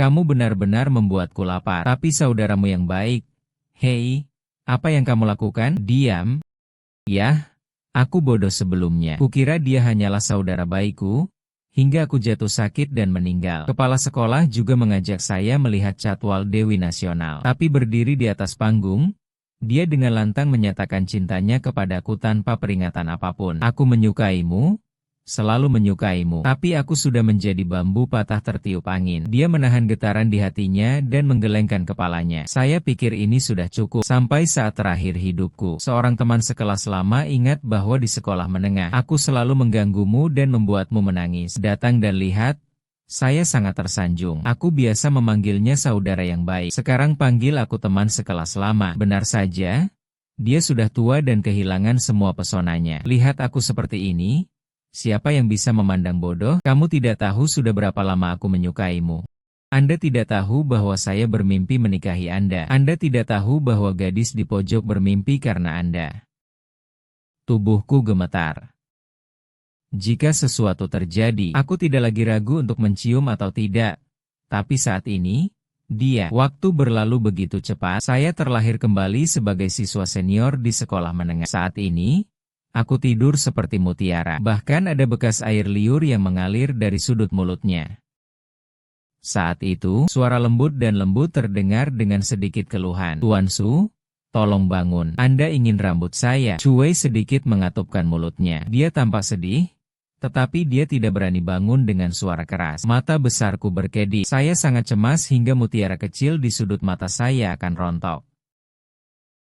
Kamu benar-benar membuatku lapar. Tapi saudaramu yang baik. Hei, apa yang kamu lakukan? Diam. Yah, aku bodoh sebelumnya. Kukira dia hanyalah saudara baikku, hingga aku jatuh sakit dan meninggal. Kepala sekolah juga mengajak saya melihat jadwal Dewi Nasional. Tapi berdiri di atas panggung, dia dengan lantang menyatakan cintanya kepadaku tanpa peringatan apapun. Aku menyukaimu, selalu menyukaimu. Tapi aku sudah menjadi bambu patah tertiup angin. Dia menahan getaran di hatinya dan menggelengkan kepalanya. Saya pikir ini sudah cukup. Sampai saat terakhir hidupku, seorang teman sekelas lama ingat bahwa di sekolah menengah, aku selalu mengganggumu dan membuatmu menangis. Datang dan lihat, saya sangat tersanjung. Aku biasa memanggilnya saudara yang baik. Sekarang panggil aku teman sekelas lama. Benar saja, dia sudah tua dan kehilangan semua pesonanya. Lihat aku seperti ini. Siapa yang bisa memandang bodoh? Kamu tidak tahu sudah berapa lama aku menyukaimu. Anda tidak tahu bahwa saya bermimpi menikahi Anda. Anda tidak tahu bahwa gadis di pojok bermimpi karena Anda. Tubuhku gemetar. Jika sesuatu terjadi, aku tidak lagi ragu untuk mencium atau tidak. Tapi saat ini, waktu berlalu begitu cepat. Saya terlahir kembali sebagai siswa senior di sekolah menengah. Saat ini, aku tidur seperti mutiara. Bahkan ada bekas air liur yang mengalir dari sudut mulutnya. Saat itu, suara lembut terdengar dengan sedikit keluhan. Tuan Su, tolong bangun. Anda ingin rambut saya? Cuei sedikit mengatupkan mulutnya. Dia tampak sedih, tetapi dia tidak berani bangun dengan suara keras. Mata besarku berkedip. Saya sangat cemas hingga mutiara kecil di sudut mata saya akan rontok.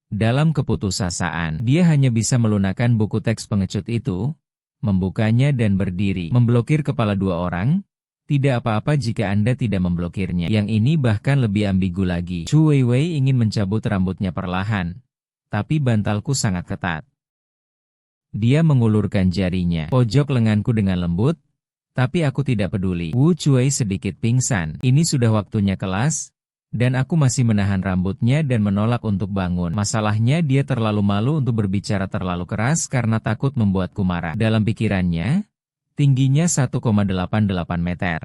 Dalam keputusasaan, dia hanya bisa melunakkan buku teks pengecut itu, membukanya dan berdiri. Memblokir kepala dua orang? Tidak apa-apa jika Anda tidak memblokirnya. Yang ini bahkan lebih ambigu lagi. Chu Weiwei ingin mencabut rambutnya perlahan, tapi bantalku sangat ketat. Dia mengulurkan jarinya, pojok lenganku dengan lembut, tapi aku tidak peduli. Wu Cuei sedikit pingsan. Ini sudah waktunya kelas. Dan aku masih menahan rambutnya dan menolak untuk bangun. Masalahnya dia terlalu malu untuk berbicara terlalu keras karena takut membuatku marah. Dalam pikirannya, tingginya 1,88 meter.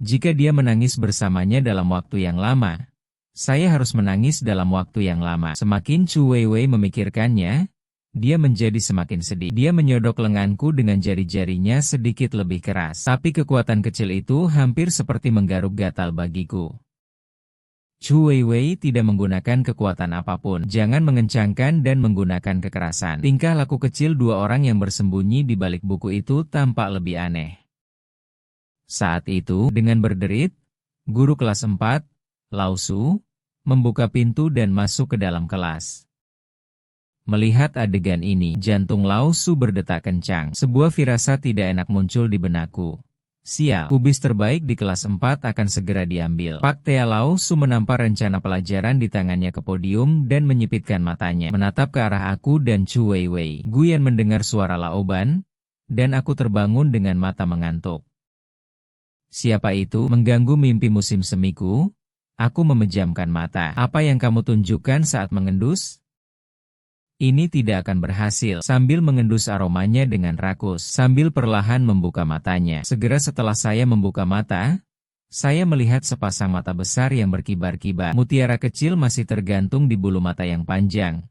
Jika dia menangis bersamanya dalam waktu yang lama, saya harus menangis dalam waktu yang lama. Semakin Chu Weiwei memikirkannya, dia menjadi semakin sedih. Dia menyodok lenganku dengan jari-jarinya sedikit lebih keras. Tapi kekuatan kecil itu hampir seperti menggaruk gatal bagiku. Chu Weiwei tidak menggunakan kekuatan apapun. Jangan mengencangkan dan menggunakan kekerasan. Tingkah laku kecil dua orang yang bersembunyi di balik buku itu tampak lebih aneh. Saat itu, dengan berderit, guru kelas 4, Lao Su, membuka pintu dan masuk ke dalam kelas. Melihat adegan ini, jantung Lao Su berdetak kencang. Sebuah firasat tidak enak muncul di benakku. Sial, kubis terbaik di kelas 4 akan segera diambil. Pak Tea Lao Su menampar rencana pelajaran di tangannya ke podium dan menyipitkan matanya, menatap ke arah aku dan Chu Weiwei. Guyan mendengar suara Laoban, dan aku terbangun dengan mata mengantuk. Siapa itu? Mengganggu mimpi musim semiku? Aku memejamkan mata. Apa yang kamu tunjukkan saat mengendus? Ini tidak akan berhasil. Sambil mengendus aromanya dengan rakus, sambil perlahan membuka matanya. Segera setelah saya membuka mata, saya melihat sepasang mata besar yang berkibar-kibar. Mutiara kecil masih tergantung di bulu mata yang panjang.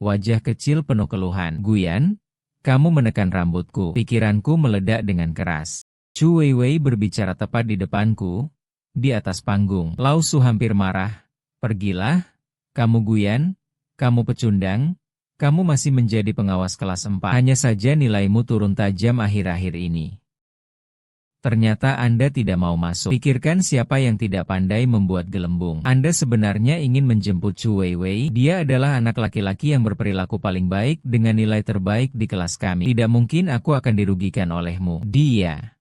Wajah kecil penuh keluhan. Guyan, kamu menekan rambutku. Pikiranku meledak dengan keras. Chu Weiwei berbicara tepat di depanku, di atas panggung. Lao Su hampir marah. Pergilah, kamu Guyan, kamu pecundang. Kamu masih menjadi pengawas kelas 4. Hanya saja nilaimu turun tajam akhir-akhir ini. Ternyata Anda tidak mau masuk. Pikirkan siapa yang tidak pandai membuat gelembung. Anda sebenarnya ingin menjemput Chu Weiwei. Dia adalah anak laki-laki yang berperilaku paling baik dengan nilai terbaik di kelas kami. Tidak mungkin aku akan dirugikan olehmu. Dia.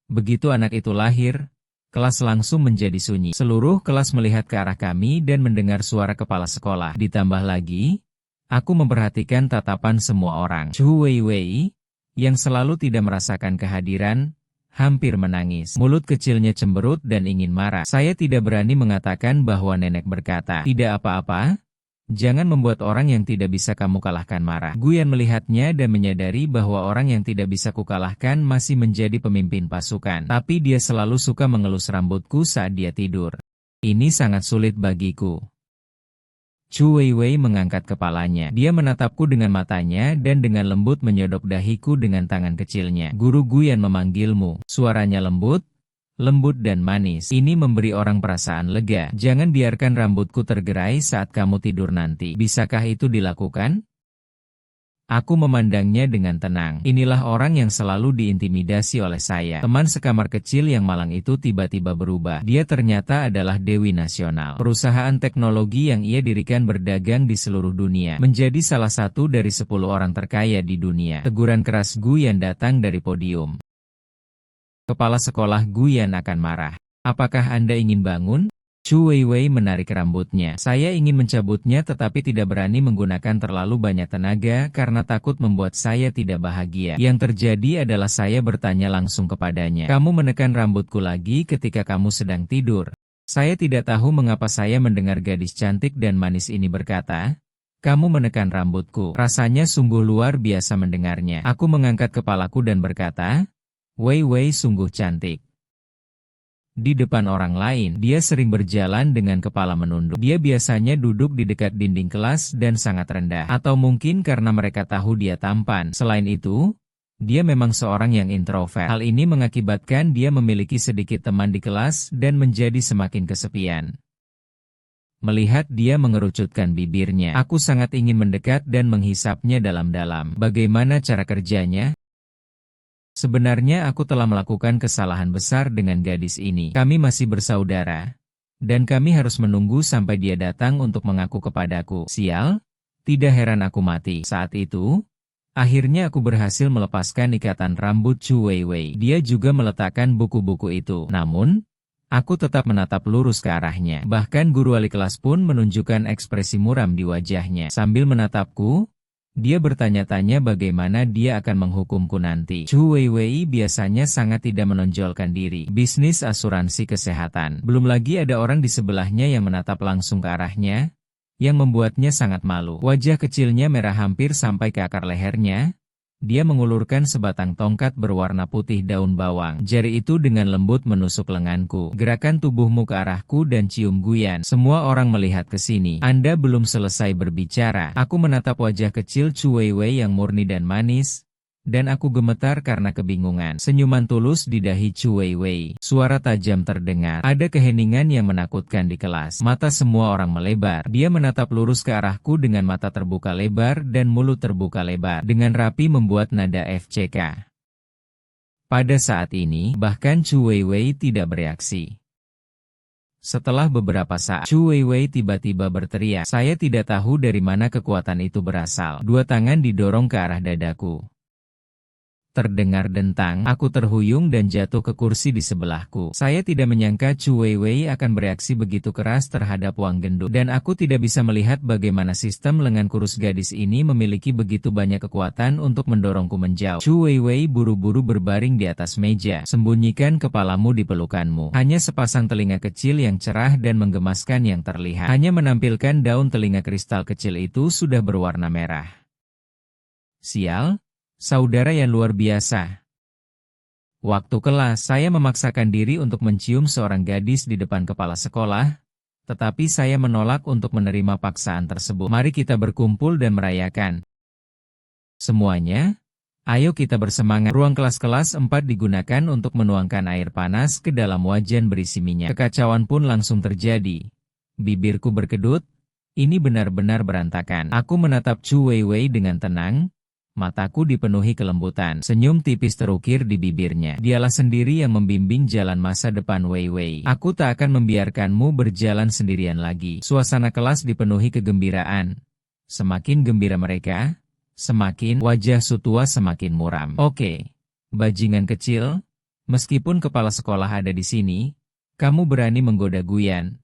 Begitu anak itu lahir, kelas langsung menjadi sunyi. Seluruh kelas melihat ke arah kami dan mendengar suara kepala sekolah. Ditambah lagi, aku memperhatikan tatapan semua orang. Chu Weiwei, yang selalu tidak merasakan kehadiran, hampir menangis. Mulut kecilnya cemberut dan ingin marah. Saya tidak berani mengatakan bahwa nenek berkata, tidak apa-apa, Jangan membuat orang yang tidak bisa kamu kalahkan marah. Guyan melihatnya dan menyadari bahwa orang yang tidak bisa kukalahkan masih menjadi pemimpin pasukan. Tapi dia selalu suka mengelus rambutku saat dia tidur. Ini sangat sulit bagiku. Chu Weiwei mengangkat kepalanya. Dia menatapku dengan matanya dan dengan lembut menyodok dahiku dengan tangan kecilnya. Guru Guyan memanggilmu. Suaranya lembut dan manis. Ini memberi orang perasaan lega. Jangan biarkan rambutku tergerai saat kamu tidur nanti. Bisakah itu dilakukan? Aku memandangnya dengan tenang. Inilah orang yang selalu diintimidasi oleh saya. Teman sekamar kecil yang malang itu tiba-tiba berubah. Dia ternyata adalah Dewi Nasional. Perusahaan teknologi yang ia dirikan berdagang di seluruh dunia. Menjadi salah satu dari 10 orang terkaya di dunia. Teguran keras Guyan datang dari podium. Kepala sekolah Guyan akan marah. Apakah Anda ingin bangun? Chu Weiwei menarik rambutnya. Saya ingin mencabutnya tetapi tidak berani menggunakan terlalu banyak tenaga karena takut membuat saya tidak bahagia. Yang terjadi adalah saya bertanya langsung kepadanya. Kamu menekan rambutku lagi ketika kamu sedang tidur. Saya tidak tahu mengapa saya mendengar gadis cantik dan manis ini berkata, kamu menekan rambutku. Rasanya sungguh luar biasa mendengarnya. Aku mengangkat kepalaku dan berkata, Weiwei sungguh cantik. Di depan orang lain, dia sering berjalan dengan kepala menunduk. Dia biasanya duduk di dekat dinding kelas dan sangat rendah. Atau mungkin karena mereka tahu dia tampan. Selain itu, dia memang seorang yang introvert. Hal ini mengakibatkan dia memiliki sedikit teman di kelas dan menjadi semakin kesepian. Melihat dia mengerucutkan bibirnya, aku sangat ingin mendekat dan menghisapnya dalam-dalam. Bagaimana cara kerjanya? Sebenarnya aku telah melakukan kesalahan besar dengan gadis ini. Kami masih bersaudara. Dan kami harus menunggu sampai dia datang untuk mengaku kepadaku. Sial? Tidak heran aku mati. Saat itu, akhirnya aku berhasil melepaskan ikatan rambut Chu Weiwei. Dia juga meletakkan buku-buku itu. Namun, aku tetap menatap lurus ke arahnya. Bahkan guru wali kelas pun menunjukkan ekspresi muram di wajahnya. Sambil menatapku, dia bertanya-tanya bagaimana dia akan menghukumku nanti. Chu Weiwei biasanya sangat tidak menonjolkan diri. Bisnis asuransi kesehatan. Belum lagi ada orang di sebelahnya yang menatap langsung ke arahnya, yang membuatnya sangat malu. Wajah kecilnya merah hampir sampai ke akar lehernya. Dia mengulurkan sebatang tongkat berwarna putih daun bawang. Jari itu dengan lembut menusuk lenganku. Gerakan tubuhmu ke arahku dan cium Guyan. Semua orang melihat ke sini. Anda belum selesai berbicara. Aku menatap wajah kecil Chu Weiwei yang murni dan manis. Dan aku gemetar karena kebingungan. Senyuman tulus di dahi Chu Weiwei. Suara tajam terdengar. Ada keheningan yang menakutkan di kelas. Mata semua orang melebar. Dia menatap lurus ke arahku dengan mata terbuka lebar dan mulut terbuka lebar. Dengan rapi membuat nada FCK. Pada saat ini, bahkan Chu Weiwei tidak bereaksi. Setelah beberapa saat, Chu Weiwei tiba-tiba berteriak. Saya tidak tahu dari mana kekuatan itu berasal. Dua tangan didorong ke arah dadaku. Terdengar dentang, aku terhuyung dan jatuh ke kursi di sebelahku. Saya tidak menyangka Chu Weiwei akan bereaksi begitu keras terhadap Wang Gendut. Dan aku tidak bisa melihat bagaimana sistem lengan kurus gadis ini memiliki begitu banyak kekuatan untuk mendorongku menjauh. Chu Weiwei buru-buru berbaring di atas meja. Sembunyikan kepalamu di pelukanmu. Hanya sepasang telinga kecil yang cerah dan menggemaskan yang terlihat. Hanya menampilkan daun telinga kristal kecil itu sudah berwarna merah. Sial? Saudara yang luar biasa. Waktu kelas, saya memaksakan diri untuk mencium seorang gadis di depan kepala sekolah, tetapi saya menolak untuk menerima paksaan tersebut. Mari kita berkumpul dan merayakan. Semuanya, ayo kita bersemangat. Ruang kelas-kelas 4 digunakan untuk menuangkan air panas ke dalam wajan berisi minyak. Kekacauan pun langsung terjadi. Bibirku berkedut, ini benar-benar berantakan. Aku menatap Chu Weiwei dengan tenang. Mataku dipenuhi kelembutan. Senyum tipis terukir di bibirnya. Dialah sendiri yang membimbing jalan masa depan Weiwei. Aku tak akan membiarkanmu berjalan sendirian lagi. Suasana kelas dipenuhi kegembiraan. Semakin gembira mereka, semakin wajah Sutua semakin muram. Oke, bajingan kecil, meskipun kepala sekolah ada di sini, kamu berani menggoda Guyan.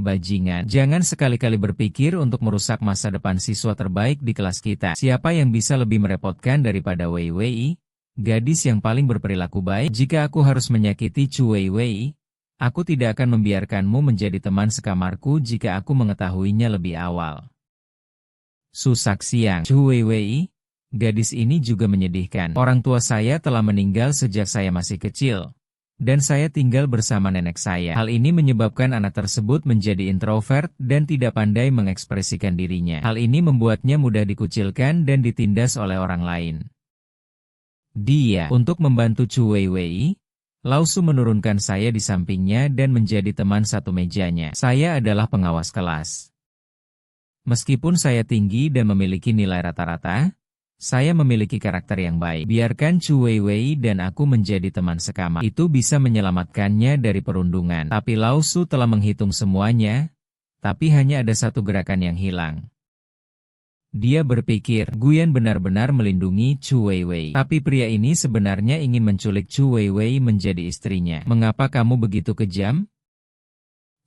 Bajingan, jangan sekali-kali berpikir untuk merusak masa depan siswa terbaik di kelas kita. Siapa yang bisa lebih merepotkan daripada Weiwei? Gadis yang paling berperilaku baik. Jika aku harus menyakiti Chu Weiwei, aku tidak akan membiarkanmu menjadi teman sekamarku jika aku mengetahuinya lebih awal. Susak siang. Chu Weiwei, gadis ini juga menyedihkan. Orang tua saya telah meninggal sejak saya masih kecil. Dan saya tinggal bersama nenek saya. Hal ini menyebabkan anak tersebut menjadi introvert dan tidak pandai mengekspresikan dirinya. Hal ini membuatnya mudah dikucilkan dan ditindas oleh orang lain. Untuk membantu Chu Weiwei, Lao Su menurunkan saya di sampingnya dan menjadi teman satu mejanya. Saya adalah pengawas kelas. Meskipun saya tinggi dan memiliki nilai rata-rata, saya memiliki karakter yang baik. Biarkan Chu Weiwei dan aku menjadi teman sekamar. Itu bisa menyelamatkannya dari perundungan. Tapi Lao Su telah menghitung semuanya, tapi hanya ada satu gerakan yang hilang. Dia berpikir, Guyan benar-benar melindungi Chu Weiwei. Tapi pria ini sebenarnya ingin menculik Chu Weiwei menjadi istrinya. Mengapa kamu begitu kejam?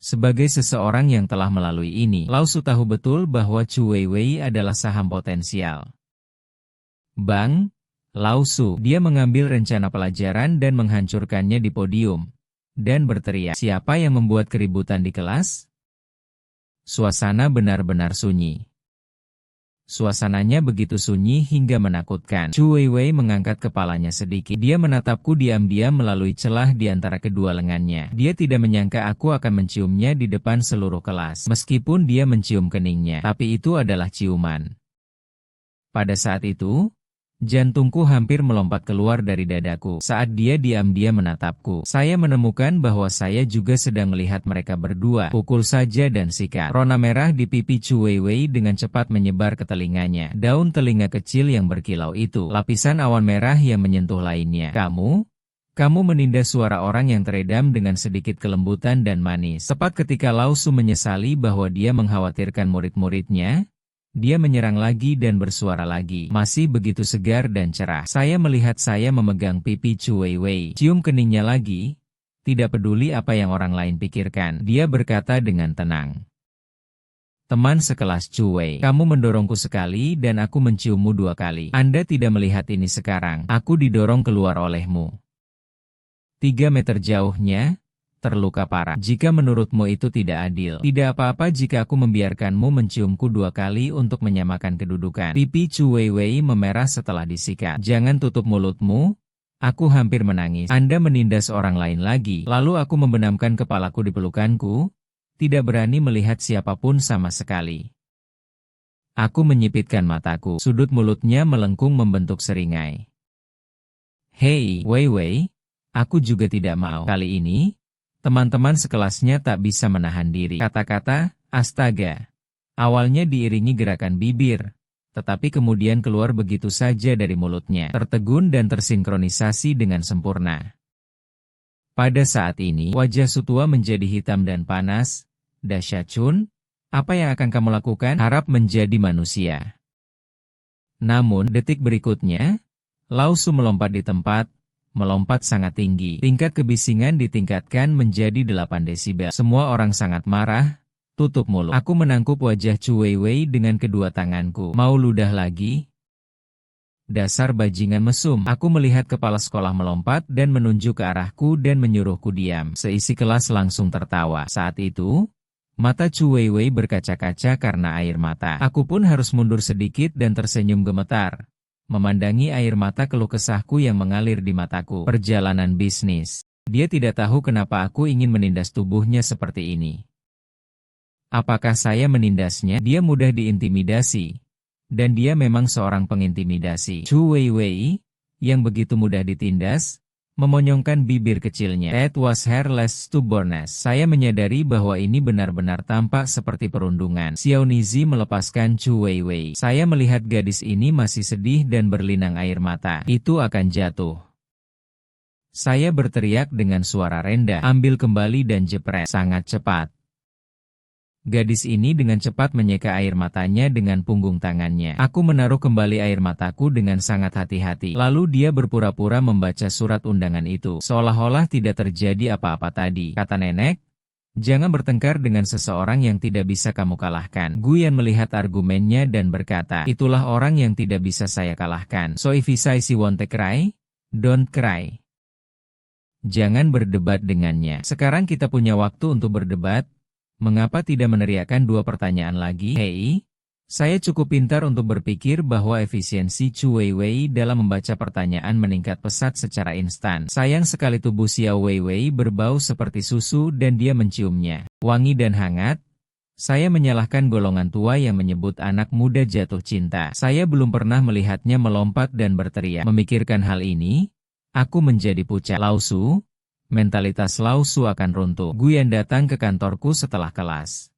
Sebagai seseorang yang telah melalui ini, Lao Su tahu betul bahwa Chu Weiwei adalah saham potensial. Bang, Lao Su, dia mengambil rencana pelajaran dan menghancurkannya di podium. Dan berteriak, siapa yang membuat keributan di kelas? Suasana benar-benar sunyi. Suasananya begitu sunyi hingga menakutkan. Chu Weiwei mengangkat kepalanya sedikit. Dia menatapku diam-diam melalui celah di antara kedua lengannya. Dia tidak menyangka aku akan menciumnya di depan seluruh kelas. Meskipun dia mencium keningnya, tapi itu adalah ciuman. Pada saat itu, jantungku hampir melompat keluar dari dadaku. Saat dia diam-diam menatapku, saya menemukan bahwa saya juga sedang melihat mereka berdua. Pukul saja dan sikat. Rona merah di pipi Chu Weiwei dengan cepat menyebar ke telinganya. Daun telinga kecil yang berkilau itu. Lapisan awan merah yang menyentuh lainnya. Kamu menindas suara orang yang teredam dengan sedikit kelembutan dan manis. Tepat ketika Lao Su menyesali bahwa dia mengkhawatirkan murid-muridnya, dia menyerang lagi dan bersuara lagi. Masih begitu segar dan cerah. Saya melihat saya memegang pipi Chu Weiwei. Cium keningnya lagi. Tidak peduli apa yang orang lain pikirkan. Dia berkata dengan tenang. Teman sekelas Chu Wei, kamu mendorongku sekali dan aku menciummu 2 kali. Anda tidak melihat ini sekarang. Aku didorong keluar olehmu. 3 meter jauhnya, terluka parah. Jika menurutmu itu tidak adil, tidak apa-apa jika aku membiarkanmu menciumku 2 kali untuk menyamakan kedudukan. Pipi Chu Weiwei memerah setelah disikat. Jangan tutup mulutmu. Aku hampir menangis. Anda menindas orang lain lagi. Lalu aku membenamkan kepalaku di pelukanku, tidak berani melihat siapapun sama sekali. Aku menyipitkan mataku. Sudut mulutnya melengkung membentuk seringai. Hei, Weiwei, aku juga tidak mau. Kali ini, teman-teman sekelasnya tak bisa menahan diri. Kata-kata, astaga. Awalnya diiringi gerakan bibir, tetapi kemudian keluar begitu saja dari mulutnya, tertegun dan tersinkronisasi dengan sempurna. Pada saat ini, wajah Sutua menjadi hitam dan panas. Dahsyat Chun, apa yang akan kamu lakukan? Harap menjadi manusia. Namun, detik berikutnya, Lao Su melompat di tempat, melompat sangat tinggi. Tingkat kebisingan ditingkatkan menjadi 8 desibel. Semua orang sangat marah. Tutup mulut. Aku menangkup wajah Chu Weiwei dengan kedua tanganku. Mau ludah lagi? Dasar bajingan mesum. Aku melihat kepala sekolah melompat dan menunjuk ke arahku dan menyuruhku diam. Seisi kelas langsung tertawa. Saat itu, mata Chu Weiwei berkaca-kaca karena air mata. Aku pun harus mundur sedikit dan tersenyum gemetar. Memandangi air mata keluh kesahku yang mengalir di mataku. Perjalanan bisnis. Dia tidak tahu kenapa aku ingin menindas tubuhnya seperti ini. Apakah saya menindasnya? Dia mudah diintimidasi. Dan dia memang seorang pengintimidasi. Chu Weiwei, yang begitu mudah ditindas, memonyongkan bibir kecilnya. That was hairless stubbornness. Saya menyadari bahwa ini benar-benar tampak seperti perundungan. Xiao Nizi melepaskan Chu Weiwei. Saya melihat gadis ini masih sedih dan berlinang air mata. Itu akan jatuh. Saya berteriak dengan suara rendah. Ambil kembali dan jepret. Sangat cepat. Gadis ini dengan cepat menyeka air matanya dengan punggung tangannya. Aku menaruh kembali air mataku dengan sangat hati-hati. Lalu dia berpura-pura membaca surat undangan itu. Seolah-olah tidak terjadi apa-apa tadi. Kata nenek, jangan bertengkar dengan seseorang yang tidak bisa kamu kalahkan. Guyan melihat argumennya dan berkata, itulah orang yang tidak bisa saya kalahkan. So if I see won't cry, don't cry. Jangan berdebat dengannya. Sekarang kita punya waktu untuk berdebat. Mengapa tidak meneriakkan 2 pertanyaan lagi? Hei, Saya cukup pintar untuk berpikir bahwa efisiensi Chu Weiwei dalam membaca pertanyaan meningkat pesat secara instan. Sayang sekali tubuh Xiao Weiwei berbau seperti susu dan dia menciumnya. Wangi dan hangat. Saya menyalahkan golongan tua yang menyebut anak muda jatuh cinta. Saya belum pernah melihatnya melompat dan berteriak. Memikirkan hal ini, aku menjadi pucat. Lausu, mentalitas Lausu akan runtuh. Guyan datang ke kantorku setelah kelas.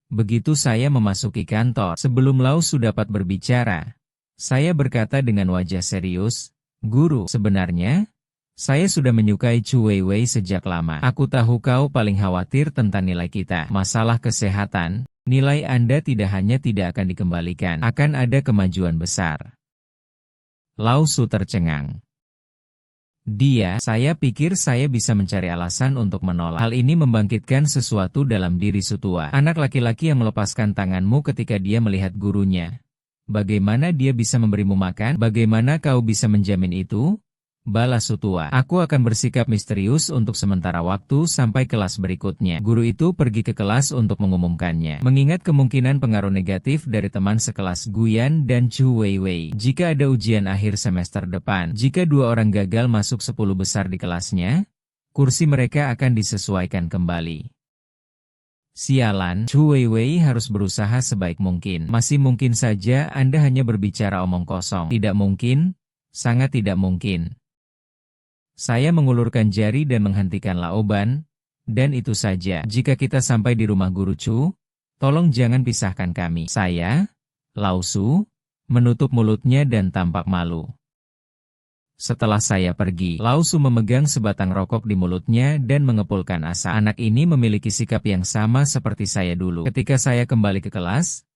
Begitu saya memasuki kantor, sebelum Lausu dapat berbicara, saya berkata dengan wajah serius, "Guru, sebenarnya, saya sudah menyukai Chu Weiwei sejak lama. Aku tahu kau paling khawatir tentang nilai kita. Masalah kesehatan, nilai Anda tidak hanya tidak akan dikembalikan, akan ada kemajuan besar." Lausu tercengang. Saya pikir saya bisa mencari alasan untuk menolak. Hal ini membangkitkan sesuatu dalam diri Sutua. Anak laki-laki yang melepaskan tanganmu ketika dia melihat gurunya. Bagaimana dia bisa memberimu makan? Bagaimana kau bisa menjamin itu? Balas Sutua. Aku akan bersikap misterius untuk sementara waktu sampai kelas berikutnya. Guru itu pergi ke kelas untuk mengumumkannya. Mengingat kemungkinan pengaruh negatif dari teman sekelas Guyan dan Chu Weiwei. Jika ada ujian akhir semester depan, jika dua orang gagal masuk 10 besar di kelasnya, kursi mereka akan disesuaikan kembali. Sialan, Chu Weiwei harus berusaha sebaik mungkin. Masih mungkin saja Anda hanya berbicara omong kosong. Tidak mungkin, sangat tidak mungkin. Saya mengulurkan jari dan menghentikan laoban, dan itu saja. Jika kita sampai di rumah Guru Chu, tolong jangan pisahkan kami. Saya, Lausu, menutup mulutnya dan tampak malu. Setelah saya pergi, Lausu memegang sebatang rokok di mulutnya dan mengepulkan asap. Anak ini memiliki sikap yang sama seperti saya dulu. Ketika saya kembali ke kelas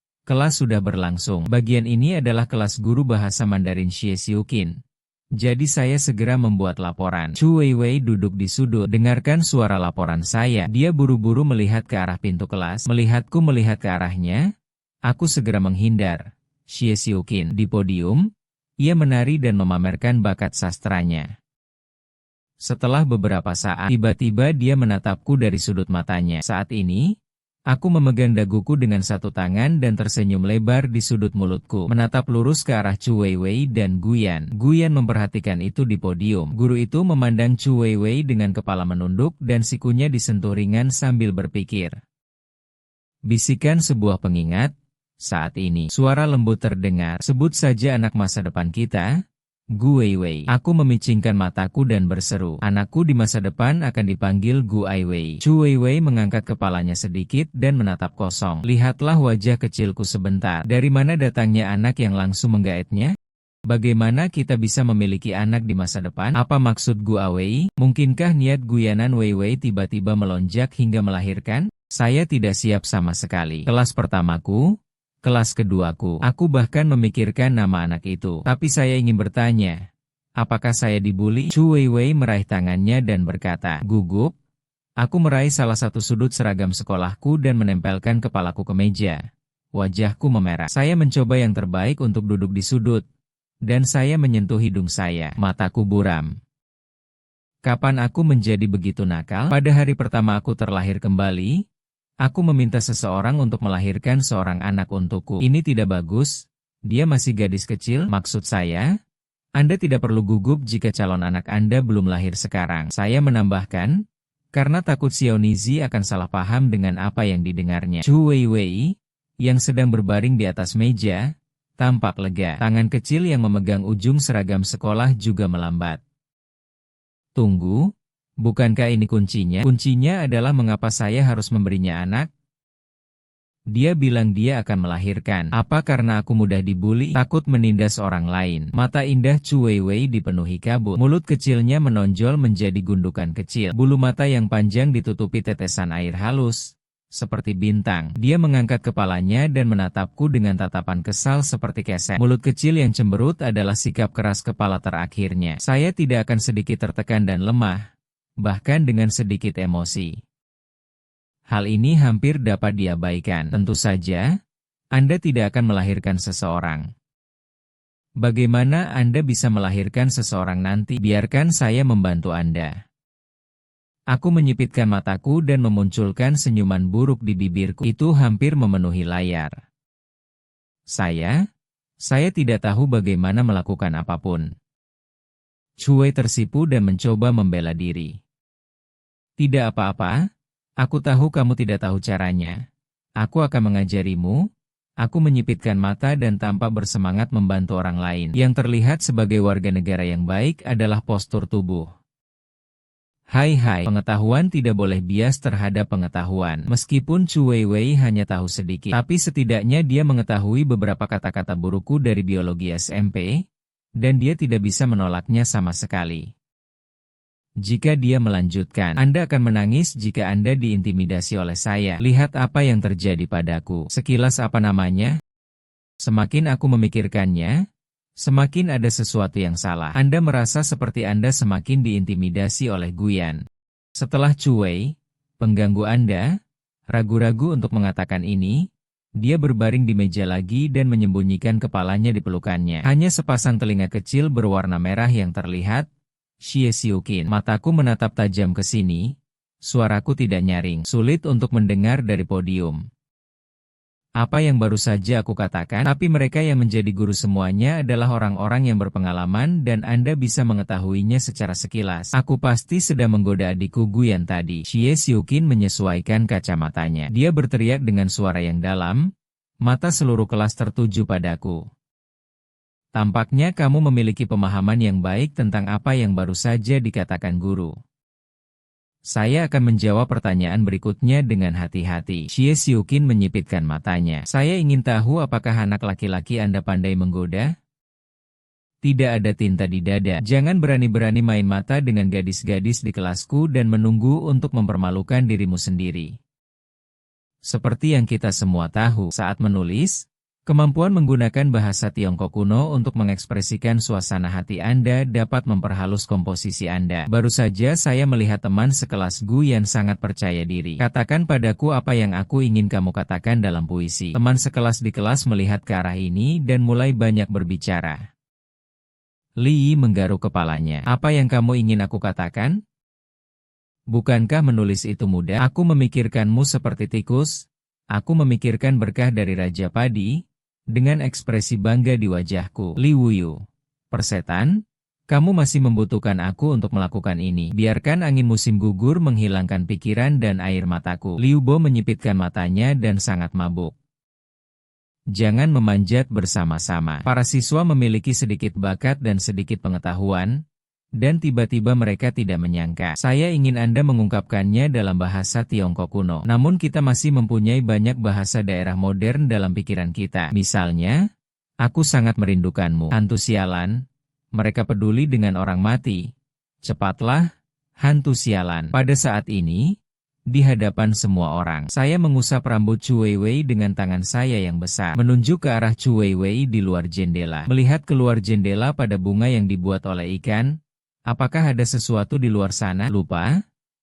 sudah berlangsung. Bagian ini adalah kelas guru bahasa Mandarin Xie Xiuqin. Jadi saya segera membuat laporan. Chu Weiwei duduk di sudut, dengarkan suara laporan saya. Dia buru-buru melihat ke arah pintu kelas. Melihatku melihat ke arahnya, aku segera menghindar. Xie Xiuqin di podium, ia menari dan memamerkan bakat sastranya. Setelah beberapa saat, tiba-tiba dia menatapku dari sudut matanya. Saat ini, aku memegang daguku dengan satu tangan dan tersenyum lebar di sudut mulutku, menatap lurus ke arah Chu Weiwei dan Guyan. Guyan memperhatikan itu di podium. Guru itu memandang Chu Weiwei dengan kepala menunduk dan sikunya disentuh ringan sambil berpikir. Bisikan sebuah pengingat. Saat ini, suara lembut terdengar. Sebut saja anak masa depan kita, Gu Weiwei. Aku memicingkan mataku dan berseru. Anakku di masa depan akan dipanggil Gu Aiwei. Chu Weiwei mengangkat kepalanya sedikit dan menatap kosong. Lihatlah wajah kecilku sebentar. Dari mana datangnya anak yang langsung menggaetnya? Bagaimana kita bisa memiliki anak di masa depan? Apa maksud Gu Aiwei? Mungkinkah niat Guyanan Weiwei tiba-tiba melonjak hingga melahirkan? Saya tidak siap sama sekali. Kelas pertamaku, kelas keduaku, aku bahkan memikirkan nama anak itu. Tapi saya ingin bertanya, apakah saya dibuli? Chu Weiwei meraih tangannya dan berkata, gugup. Aku meraih salah satu sudut seragam sekolahku dan menempelkan kepalaku ke meja. Wajahku memerah. Saya mencoba yang terbaik untuk duduk di sudut. Dan saya menyentuh hidung saya. Mataku buram. Kapan aku menjadi begitu nakal? Pada hari pertama aku terlahir kembali, aku meminta seseorang untuk melahirkan seorang anak untukku. Ini tidak bagus. Dia masih gadis kecil. Maksud saya, Anda tidak perlu gugup jika calon anak Anda belum lahir sekarang. Saya menambahkan, karena takut Xiao Nizi akan salah paham dengan apa yang didengarnya. Chu Weiwei, yang sedang berbaring di atas meja, tampak lega. Tangan kecil yang memegang ujung seragam sekolah juga melambat. Tunggu. Bukankah ini kuncinya? Kuncinya adalah mengapa saya harus memberinya anak? Dia bilang dia akan melahirkan. Apa karena aku mudah dibuli? Takut menindas orang lain. Mata indah Chu Weiwei dipenuhi kabut. Mulut kecilnya menonjol menjadi gundukan kecil. Bulu mata yang panjang ditutupi tetesan air halus, seperti bintang. Dia mengangkat kepalanya dan menatapku dengan tatapan kesal seperti keset. Mulut kecil yang cemberut adalah sikap keras kepala terakhirnya. Saya tidak akan sedikit tertekan dan lemah. Bahkan dengan sedikit emosi. Hal ini hampir dapat diabaikan. Tentu saja, Anda tidak akan melahirkan seseorang. Bagaimana Anda bisa melahirkan seseorang nanti? Biarkan saya membantu Anda. Aku menyipitkan mataku dan memunculkan senyuman buruk di bibirku. Itu hampir memenuhi layar. Saya tidak tahu bagaimana melakukan apapun. Cui tersipu dan mencoba membela diri. Tidak apa-apa, aku tahu kamu tidak tahu caranya. Aku akan mengajarimu. Aku menyipitkan mata dan tampak bersemangat membantu orang lain. Yang terlihat sebagai warga negara yang baik adalah postur tubuh. Hai, pengetahuan tidak boleh bias terhadap pengetahuan. Meskipun Chu Weiwei hanya tahu sedikit, tapi setidaknya dia mengetahui beberapa kata-kata buruku dari biologi SMP, dan dia tidak bisa menolaknya sama sekali. Jika dia melanjutkan, Anda akan menangis jika Anda diintimidasi oleh saya. Lihat apa yang terjadi padaku. Sekilas apa namanya? Semakin aku memikirkannya, semakin ada sesuatu yang salah. Anda merasa seperti Anda semakin diintimidasi oleh Guyan. Setelah Cui, pengganggu Anda, ragu-ragu untuk mengatakan ini, dia berbaring di meja lagi dan menyembunyikan kepalanya di pelukannya. Hanya sepasang telinga kecil berwarna merah yang terlihat. Xie Xiuqin, mataku menatap tajam ke sini. Suaraku tidak nyaring, sulit untuk mendengar dari podium. Apa yang baru saja aku katakan, tapi mereka yang menjadi guru semuanya adalah orang-orang yang berpengalaman dan Anda bisa mengetahuinya secara sekilas. Aku pasti sedang menggoda adikku Guyan tadi. Xie Xiuqin menyesuaikan kacamatanya. Dia berteriak dengan suara yang dalam, mata seluruh kelas tertuju padaku. Tampaknya kamu memiliki pemahaman yang baik tentang apa yang baru saja dikatakan guru. Saya akan menjawab pertanyaan berikutnya dengan hati-hati. Xie Xiuqin menyipitkan matanya. Saya ingin tahu apakah anak laki-laki Anda pandai menggoda? Tidak ada tinta di dada. Jangan berani-berani main mata dengan gadis-gadis di kelasku dan menunggu untuk mempermalukan dirimu sendiri. Seperti yang kita semua tahu, saat menulis, kemampuan menggunakan bahasa Tiongkok kuno untuk mengekspresikan suasana hati Anda dapat memperhalus komposisi Anda. Baru saja saya melihat teman sekelas Gu yang sangat percaya diri. Katakan padaku apa yang aku ingin kamu katakan dalam puisi. Teman sekelas di kelas melihat ke arah ini dan mulai banyak berbicara. Li menggaruk kepalanya. Apa yang kamu ingin aku katakan? Bukankah menulis itu mudah? Aku memikirkanmu seperti tikus. Aku memikirkan berkah dari Raja Padi. Dengan ekspresi bangga di wajahku. Li Wuyu, persetan, kamu masih membutuhkan aku untuk melakukan ini. Biarkan angin musim gugur menghilangkan pikiran dan air mataku. Liu Bo menyipitkan matanya dan sangat mabuk. Jangan memanjat bersama-sama. Para siswa memiliki sedikit bakat dan sedikit pengetahuan, dan tiba-tiba mereka tidak menyangka. Saya ingin Anda mengungkapkannya dalam bahasa Tiongkok kuno. Namun kita masih mempunyai banyak bahasa daerah modern dalam pikiran kita. Misalnya, aku sangat merindukanmu. Hantu sialan. Mereka peduli dengan orang mati. Cepatlah, hantu sialan. Pada saat ini, di hadapan semua orang, saya mengusap rambut Chu Weiwei dengan tangan saya yang besar, menunjuk ke arah Chu Weiwei di luar jendela. Melihat keluar jendela pada bunga yang dibuat oleh ikan, apakah ada sesuatu di luar sana? Lupa?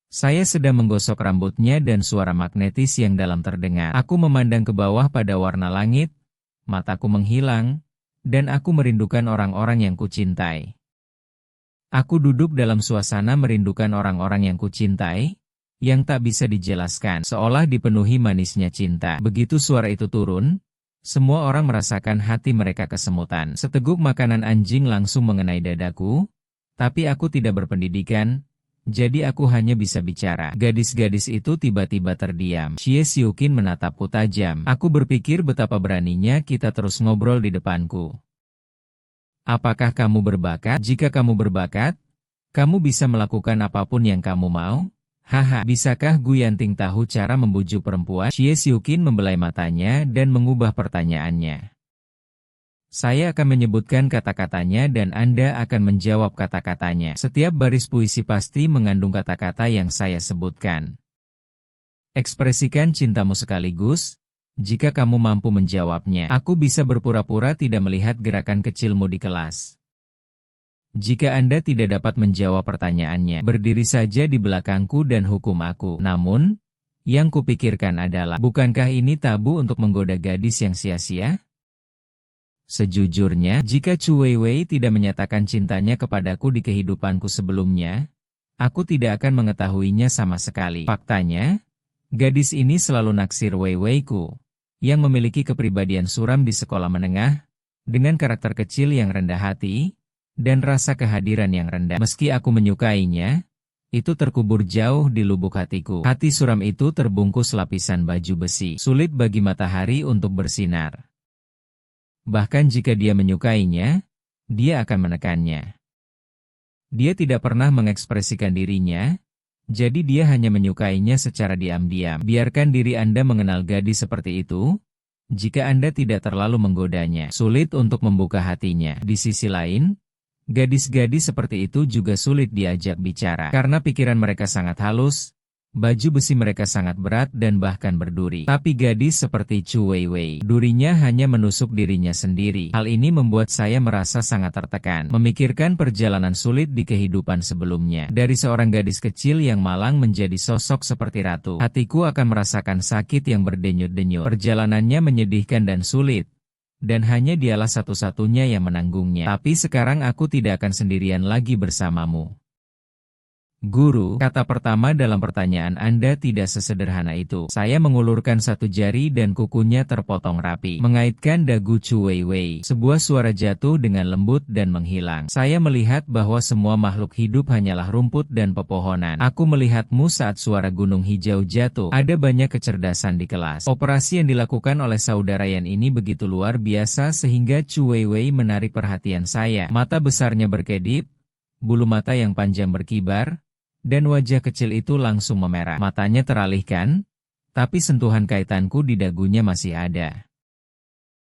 Saya sedang menggosok rambutnya dan suara magnetis yang dalam terdengar. Aku memandang ke bawah pada warna langit, mataku menghilang, dan aku merindukan orang-orang yang kucintai. Aku duduk dalam suasana merindukan orang-orang yang kucintai, yang tak bisa dijelaskan, seolah dipenuhi manisnya cinta. Begitu suara itu turun, semua orang merasakan hati mereka kesemutan. Seteguk makanan anjing langsung mengenai dadaku. Tapi aku tidak berpendidikan, jadi aku hanya bisa bicara. Gadis-gadis itu tiba-tiba terdiam. Xie Xiuqin menatapku tajam. Aku berpikir betapa beraninya kita terus ngobrol di depanku. Apakah kamu berbakat? Jika kamu berbakat, kamu bisa melakukan apapun yang kamu mau? Haha, bisakah Gu Yanting tahu cara membujuk perempuan? Xie Xiuqin membelai matanya dan mengubah pertanyaannya. Saya akan menyebutkan kata-katanya dan Anda akan menjawab kata-katanya. Setiap baris puisi pasti mengandung kata-kata yang saya sebutkan. Ekspresikan cintamu sekaligus, jika kamu mampu menjawabnya. Aku bisa berpura-pura tidak melihat gerakan kecilmu di kelas. Jika Anda tidak dapat menjawab pertanyaannya, berdiri saja di belakangku dan hukum aku. Namun, yang kupikirkan adalah, bukankah ini tabu untuk menggoda gadis yang sia-sia? Sejujurnya, jika Chu Weiwei tidak menyatakan cintanya kepadaku di kehidupanku sebelumnya, aku tidak akan mengetahuinya sama sekali. Faktanya, gadis ini selalu naksir Weiwei-ku. yang memiliki kepribadian suram di sekolah menengah, dengan karakter kecil yang rendah hati, dan rasa kehadiran yang rendah. Meski aku menyukainya, itu terkubur jauh di lubuk hatiku. Hati suram itu terbungkus lapisan baju besi, sulit bagi matahari untuk bersinar. Bahkan jika dia menyukainya, dia akan menekannya. Dia tidak pernah mengekspresikan dirinya, jadi dia hanya menyukainya secara diam-diam. Biarkan diri Anda mengenal gadis seperti itu, jika Anda tidak terlalu menggodanya. Sulit untuk membuka hatinya. Di sisi lain, gadis-gadis seperti itu juga sulit diajak bicara. Karena pikiran mereka sangat halus, baju besi mereka sangat berat dan bahkan berduri. Tapi gadis seperti Chu Weiwei, durinya hanya menusuk dirinya sendiri. Hal ini membuat saya merasa sangat tertekan. Memikirkan perjalanan sulit di kehidupan sebelumnya. Dari seorang gadis kecil yang malang menjadi sosok seperti ratu. Hatiku akan merasakan sakit yang berdenyut-denyut. Perjalanannya menyedihkan dan sulit. Dan hanya dialah satu-satunya yang menanggungnya. Tapi sekarang aku tidak akan sendirian lagi bersamamu. Guru, kata pertama dalam pertanyaan Anda tidak sesederhana itu. Saya mengulurkan satu jari dan kukunya terpotong rapi. Mengaitkan dagu Chu Weiwei. Sebuah suara jatuh dengan lembut dan menghilang. Saya melihat bahwa semua makhluk hidup hanyalah rumput dan pepohonan. Aku melihatmu saat suara gunung hijau jatuh. Ada banyak kecerdasan di kelas. Operasi yang dilakukan oleh saudara Yan ini begitu luar biasa sehingga Chu Weiwei menarik perhatian saya. Mata besarnya berkedip, bulu mata yang panjang berkibar, dan wajah kecil itu langsung memerah. Matanya teralihkan, tapi sentuhan kaitanku di dagunya masih ada.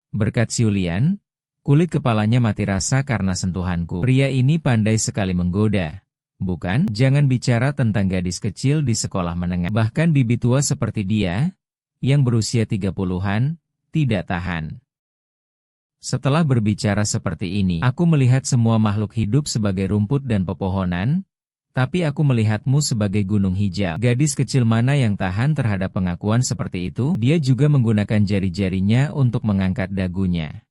Berkat Xiulian, kulit kepalanya mati rasa karena sentuhanku. Pria ini pandai sekali menggoda. Bukan? Jangan bicara tentang gadis kecil di sekolah menengah. Bahkan bibi tua seperti dia, yang berusia 30-an, tidak tahan. Setelah berbicara seperti ini, aku melihat semua makhluk hidup sebagai rumput dan pepohonan, tapi aku melihatmu sebagai gunung hijau. Gadis kecil mana yang tahan terhadap pengakuan seperti itu? Dia juga menggunakan jari-jarinya untuk mengangkat dagunya.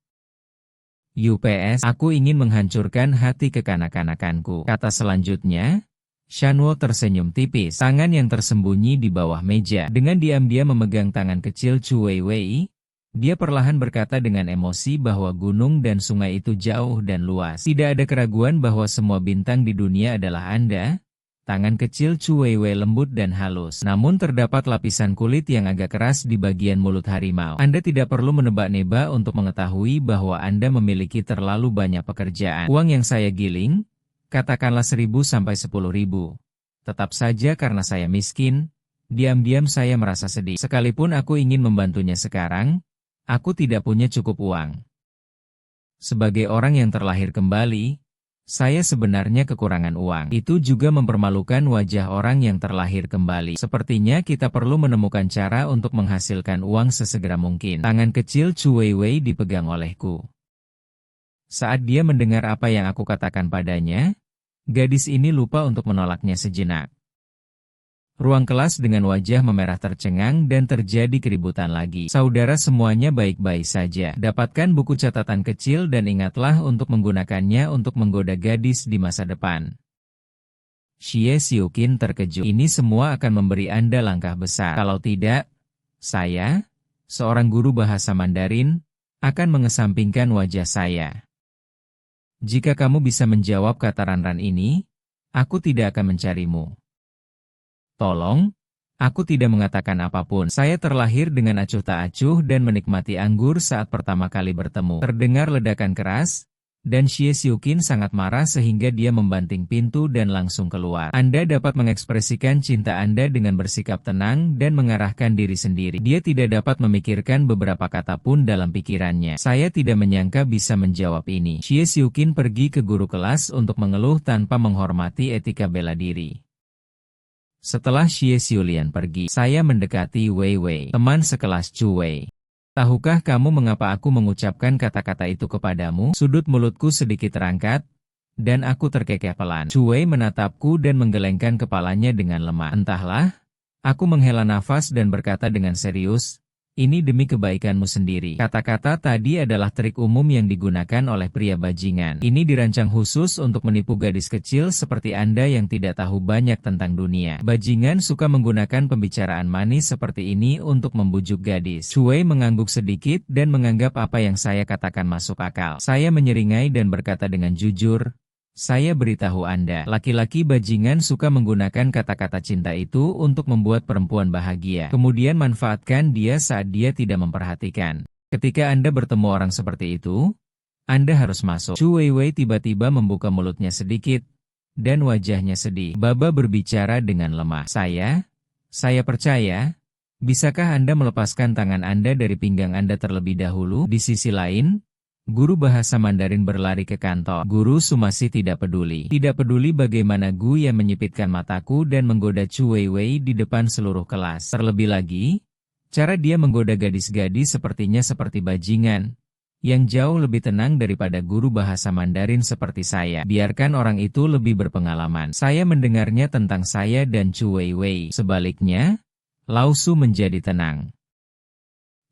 UPS, aku ingin menghancurkan hati kekanak-kanakanku. Kata selanjutnya, Shanwo tersenyum tipis. Tangan yang tersembunyi di bawah meja. Dengan diam-diam memegang tangan kecil Chu Weiwei, dia perlahan berkata dengan emosi bahwa gunung dan sungai itu jauh dan luas. Tidak ada keraguan bahwa semua bintang di dunia adalah Anda. Tangan kecil Chu Weiwei lembut dan halus. Namun terdapat lapisan kulit yang agak keras di bagian mulut harimau. Anda tidak perlu menebak-nebak untuk mengetahui bahwa Anda memiliki terlalu banyak pekerjaan. Uang yang saya giling, katakanlah 1.000 sampai 10.000. Tetap saja karena saya miskin, diam-diam saya merasa sedih. Sekalipun aku ingin membantunya sekarang, aku tidak punya cukup uang. Sebagai orang yang terlahir kembali, saya sebenarnya kekurangan uang. Itu juga mempermalukan wajah orang yang terlahir kembali. Sepertinya kita perlu menemukan cara untuk menghasilkan uang sesegera mungkin. Tangan kecil Chu Weiwei dipegang olehku. Saat dia mendengar apa yang aku katakan padanya, gadis ini lupa untuk menolaknya sejenak. Ruang kelas dengan wajah memerah tercengang dan terjadi keributan lagi. Saudara semuanya baik-baik saja. Dapatkan buku catatan kecil dan ingatlah untuk menggunakannya untuk menggoda gadis di masa depan. Xie Xiuqin terkejut. Ini semua akan memberi Anda langkah besar. Kalau tidak, saya, seorang guru bahasa Mandarin, akan mengesampingkan wajah saya. Jika kamu bisa menjawab kata Ranran ini, aku tidak akan mencarimu. Tolong, aku tidak mengatakan apapun. Saya terlahir dengan acuh tak acuh dan menikmati anggur saat pertama kali bertemu. Terdengar ledakan keras, dan Xie Xiuqin sangat marah sehingga dia membanting pintu dan langsung keluar. Anda dapat mengekspresikan cinta Anda dengan bersikap tenang dan mengarahkan diri sendiri. Dia tidak dapat memikirkan beberapa kata pun dalam pikirannya. Saya tidak menyangka bisa menjawab ini. Xie Xiuqin pergi ke guru kelas untuk mengeluh tanpa menghormati etika bela diri. Setelah Xie Xiulian pergi, saya mendekati Weiwei, teman sekelas Chu Wei. Tahukah kamu mengapa aku mengucapkan kata-kata itu kepadamu? Sudut mulutku sedikit terangkat, dan aku terkekeh pelan. Chu Wei menatapku dan menggelengkan kepalanya dengan lemah. Entahlah, aku menghela nafas dan berkata dengan serius, Ini demi kebaikanmu sendiri. Kata-kata tadi adalah trik umum yang digunakan oleh pria bajingan. Ini dirancang khusus untuk menipu gadis kecil seperti Anda yang tidak tahu banyak tentang dunia. Bajingan suka menggunakan pembicaraan manis seperti ini untuk membujuk gadis. Cuei mengangguk sedikit dan menganggap apa yang saya katakan masuk akal. Saya menyeringai dan berkata dengan jujur, saya beritahu Anda, laki-laki bajingan suka menggunakan kata-kata cinta itu untuk membuat perempuan bahagia. Kemudian manfaatkan dia saat dia tidak memperhatikan. Ketika Anda bertemu orang seperti itu, Anda harus masuk. Chu Weiwei tiba-tiba membuka mulutnya sedikit, dan wajahnya sedih. Baba berbicara dengan lemah. Saya percaya. Bisakah Anda melepaskan tangan Anda dari pinggang Anda terlebih dahulu? Di sisi lain, guru bahasa Mandarin berlari ke kantor. Guru Sumasi tidak peduli. Tidak peduli bagaimana Gu Yan menyipitkan mataku dan menggoda Chu Weiwei di depan seluruh kelas. Terlebih lagi, cara dia menggoda gadis-gadis sepertinya seperti bajingan, yang jauh lebih tenang daripada guru bahasa Mandarin seperti saya. Biarkan orang itu lebih berpengalaman. Saya mendengarnya tentang saya dan Chu Weiwei. Sebaliknya, Lao Su menjadi tenang.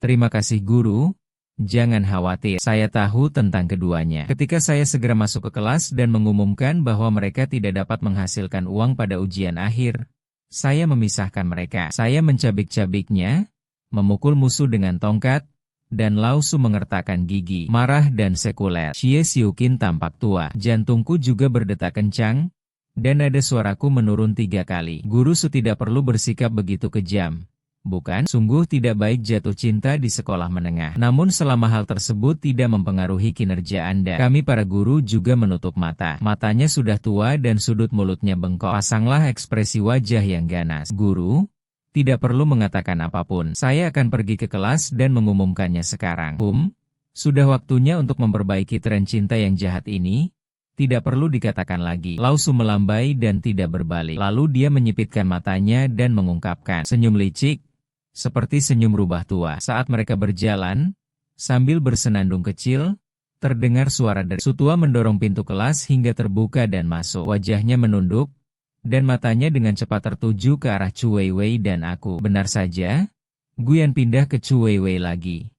Terima kasih guru. Jangan khawatir, saya tahu tentang keduanya. Ketika saya segera masuk ke kelas dan mengumumkan bahwa mereka tidak dapat menghasilkan uang pada ujian akhir, saya memisahkan mereka. Saya mencabik-cabiknya, memukul musuh dengan tongkat, dan Lao Su mengertakkan gigi, marah dan sekuler. Xie Xiuqin tampak tua. Jantungku juga berdetak kencang, dan nada suaraku menurun 3 kali. Guru Su tidak perlu bersikap begitu kejam. Bukan, sungguh tidak baik jatuh cinta di sekolah menengah. Namun selama hal tersebut tidak mempengaruhi kinerja Anda. Kami para guru juga menutup mata. Matanya sudah tua dan sudut mulutnya bengkok. Pasanglah ekspresi wajah yang ganas. Guru, tidak perlu mengatakan apapun. Saya akan pergi ke kelas dan mengumumkannya sekarang. Sudah waktunya untuk memperbaiki tren cinta yang jahat ini. Tidak perlu dikatakan lagi. Lao Su melambai dan tidak berbalik. Lalu dia menyipitkan matanya dan mengungkapkan senyum licik, seperti senyum rubah tua. Saat mereka berjalan, sambil bersenandung kecil, terdengar suara dari Sutua mendorong pintu kelas hingga terbuka dan masuk. Wajahnya menunduk, dan matanya dengan cepat tertuju ke arah Chu Weiwei dan aku. Benar saja, Gu Yan pindah ke Chu Weiwei lagi.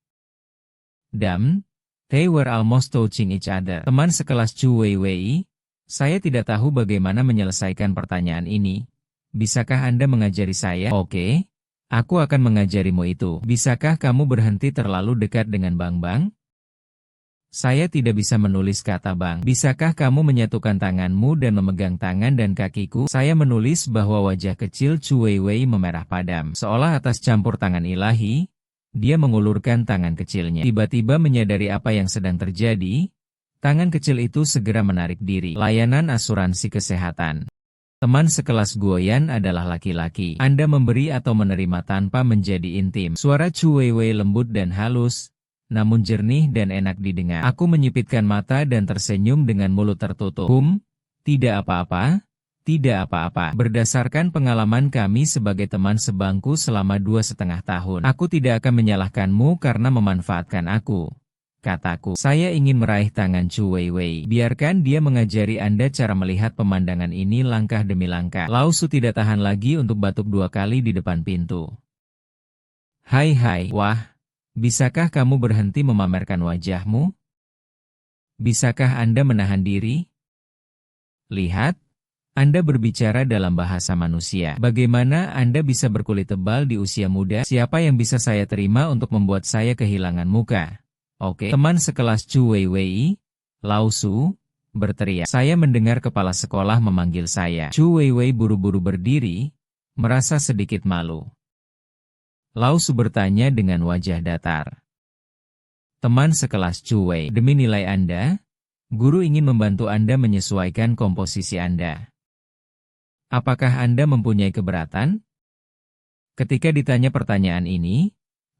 They were almost touching each other. Teman sekelas Chu Weiwei, saya tidak tahu bagaimana menyelesaikan pertanyaan ini. Bisakah Anda mengajari saya? Oke. Aku akan mengajarimu itu. Bisakah kamu berhenti terlalu dekat dengan Bang? Saya tidak bisa menulis kata Bang. Bisakah kamu menyatukan tanganmu dan memegang tangan dan kakiku? Saya menulis bahwa wajah kecil Chu Weiwei memerah padam. Seolah atas campur tangan ilahi, dia mengulurkan tangan kecilnya. Tiba-tiba menyadari apa yang sedang terjadi, tangan kecil itu segera menarik diri. Layanan asuransi kesehatan. Teman sekelas Guoyan adalah laki-laki. Anda memberi atau menerima tanpa menjadi intim. Suara Chu Weiwei lembut dan halus, namun jernih dan enak didengar. Aku menyipitkan mata dan tersenyum dengan mulut tertutup. Tidak apa-apa. Tidak apa-apa. Berdasarkan pengalaman kami sebagai teman sebangku selama 2,5 tahun, aku tidak akan menyalahkanmu karena memanfaatkan aku. Kataku, saya ingin meraih tangan Chu Weiwei. Biarkan dia mengajari Anda cara melihat pemandangan ini langkah demi langkah. Lao Su tidak tahan lagi untuk batuk 2 kali di depan pintu. Hai, wah, bisakah kamu berhenti memamerkan wajahmu? Bisakah Anda menahan diri? Lihat, Anda berbicara dalam bahasa manusia. Bagaimana Anda bisa berkulit tebal di usia muda? Siapa yang bisa saya terima untuk membuat saya kehilangan muka? Oke, teman sekelas Chu Weiwei, Lao Su, berteriak. Saya mendengar kepala sekolah memanggil saya. Chu Weiwei buru-buru berdiri, merasa sedikit malu. Lao Su bertanya dengan wajah datar. Teman sekelas Chu Wei, demi nilai Anda, guru ingin membantu Anda menyesuaikan komposisi Anda. Apakah Anda mempunyai keberatan? Ketika ditanya pertanyaan ini,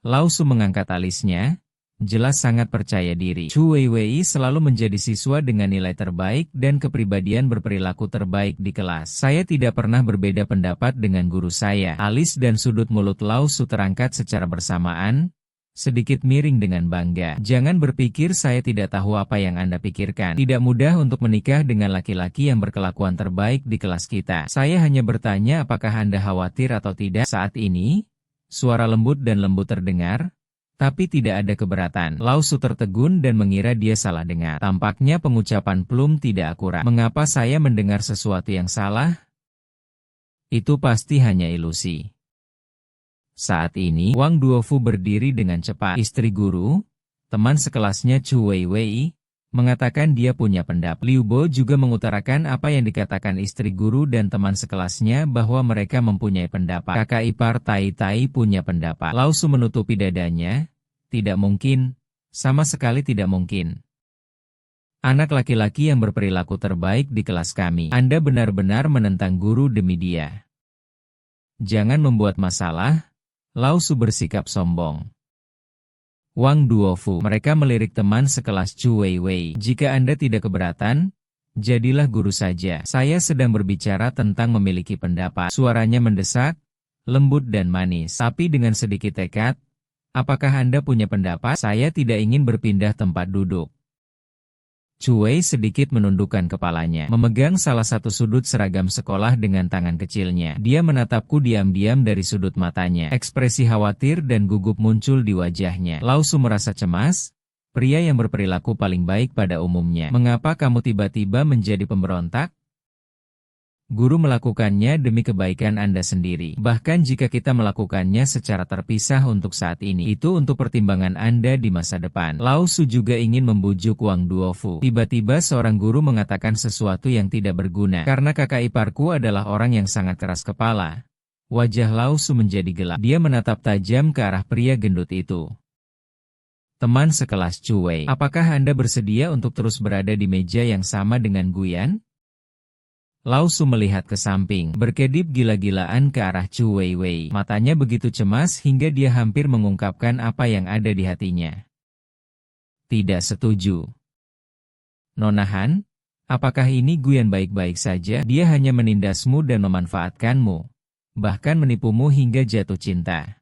Lao Su mengangkat alisnya, jelas sangat percaya diri. Chu Weiwei selalu menjadi siswa dengan nilai terbaik dan kepribadian berperilaku terbaik di kelas. Saya tidak pernah berbeda pendapat dengan guru saya. Alis dan sudut mulut Lao Su terangkat secara bersamaan, sedikit miring dengan bangga. Jangan berpikir saya tidak tahu apa yang Anda pikirkan. Tidak mudah untuk menikah dengan laki-laki yang berkelakuan terbaik di kelas kita. Saya hanya bertanya apakah Anda khawatir atau tidak. Saat ini, Suara lembut dan lembut terdengar, tapi tidak ada keberatan. Lao Su tertegun dan mengira dia salah dengar. Tampaknya pengucapan Plum tidak akurat. Mengapa saya mendengar sesuatu yang salah? Itu pasti hanya ilusi. Saat ini, Wang Duofu berdiri dengan cepat. Istri guru, teman sekelasnya Chu Weiwei, mengatakan dia punya pendapat. Liu Bo juga mengutarakan apa yang dikatakan istri guru dan teman sekelasnya bahwa mereka mempunyai pendapat. Kakak ipar Tai Tai punya pendapat. Lao Su menutupi dadanya. Tidak mungkin, sama sekali tidak mungkin. Anak laki-laki yang berperilaku terbaik di kelas kami. Anda benar-benar menentang guru demi dia. Jangan membuat masalah. Lao Su bersikap sombong. Wang Duofu, mereka melirik teman sekelas Chu Weiwei. Jika Anda tidak keberatan, jadilah guru saja. Saya sedang berbicara tentang memiliki pendapat. Suaranya mendesak, lembut dan manis. Tapi dengan sedikit tekad, apakah Anda punya pendapat? Saya tidak ingin berpindah tempat duduk. Chu Wei sedikit menundukkan kepalanya, memegang salah satu sudut seragam sekolah dengan tangan kecilnya. Dia menatapku diam-diam dari sudut matanya. Ekspresi khawatir dan gugup muncul di wajahnya. Lao Su merasa cemas. Pria yang berperilaku paling baik pada umumnya. Mengapa kamu tiba-tiba menjadi pemberontak? Guru melakukannya demi kebaikan Anda sendiri. Bahkan jika kita melakukannya secara terpisah untuk saat ini, itu untuk pertimbangan Anda di masa depan. Lao Su juga ingin membujuk Wang Duofu. Tiba-tiba seorang guru mengatakan sesuatu yang tidak berguna. Karena kakak iparku adalah orang yang sangat keras kepala. Wajah Lao Su menjadi gelap. Dia menatap tajam ke arah pria gendut itu. Teman sekelas Chu Wei, apakah Anda bersedia untuk terus berada di meja yang sama dengan Guyan? Lao Su melihat ke samping, berkedip gila-gilaan ke arah Chu Weiwei. Matanya begitu cemas hingga dia hampir mengungkapkan apa yang ada di hatinya. Tidak setuju. Nona Han, apakah ini Guyan baik-baik saja? Dia hanya menindasmu dan memanfaatkanmu. Bahkan menipumu hingga jatuh cinta.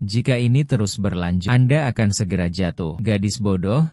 Jika ini terus berlanjut, Anda akan segera jatuh. Gadis bodoh.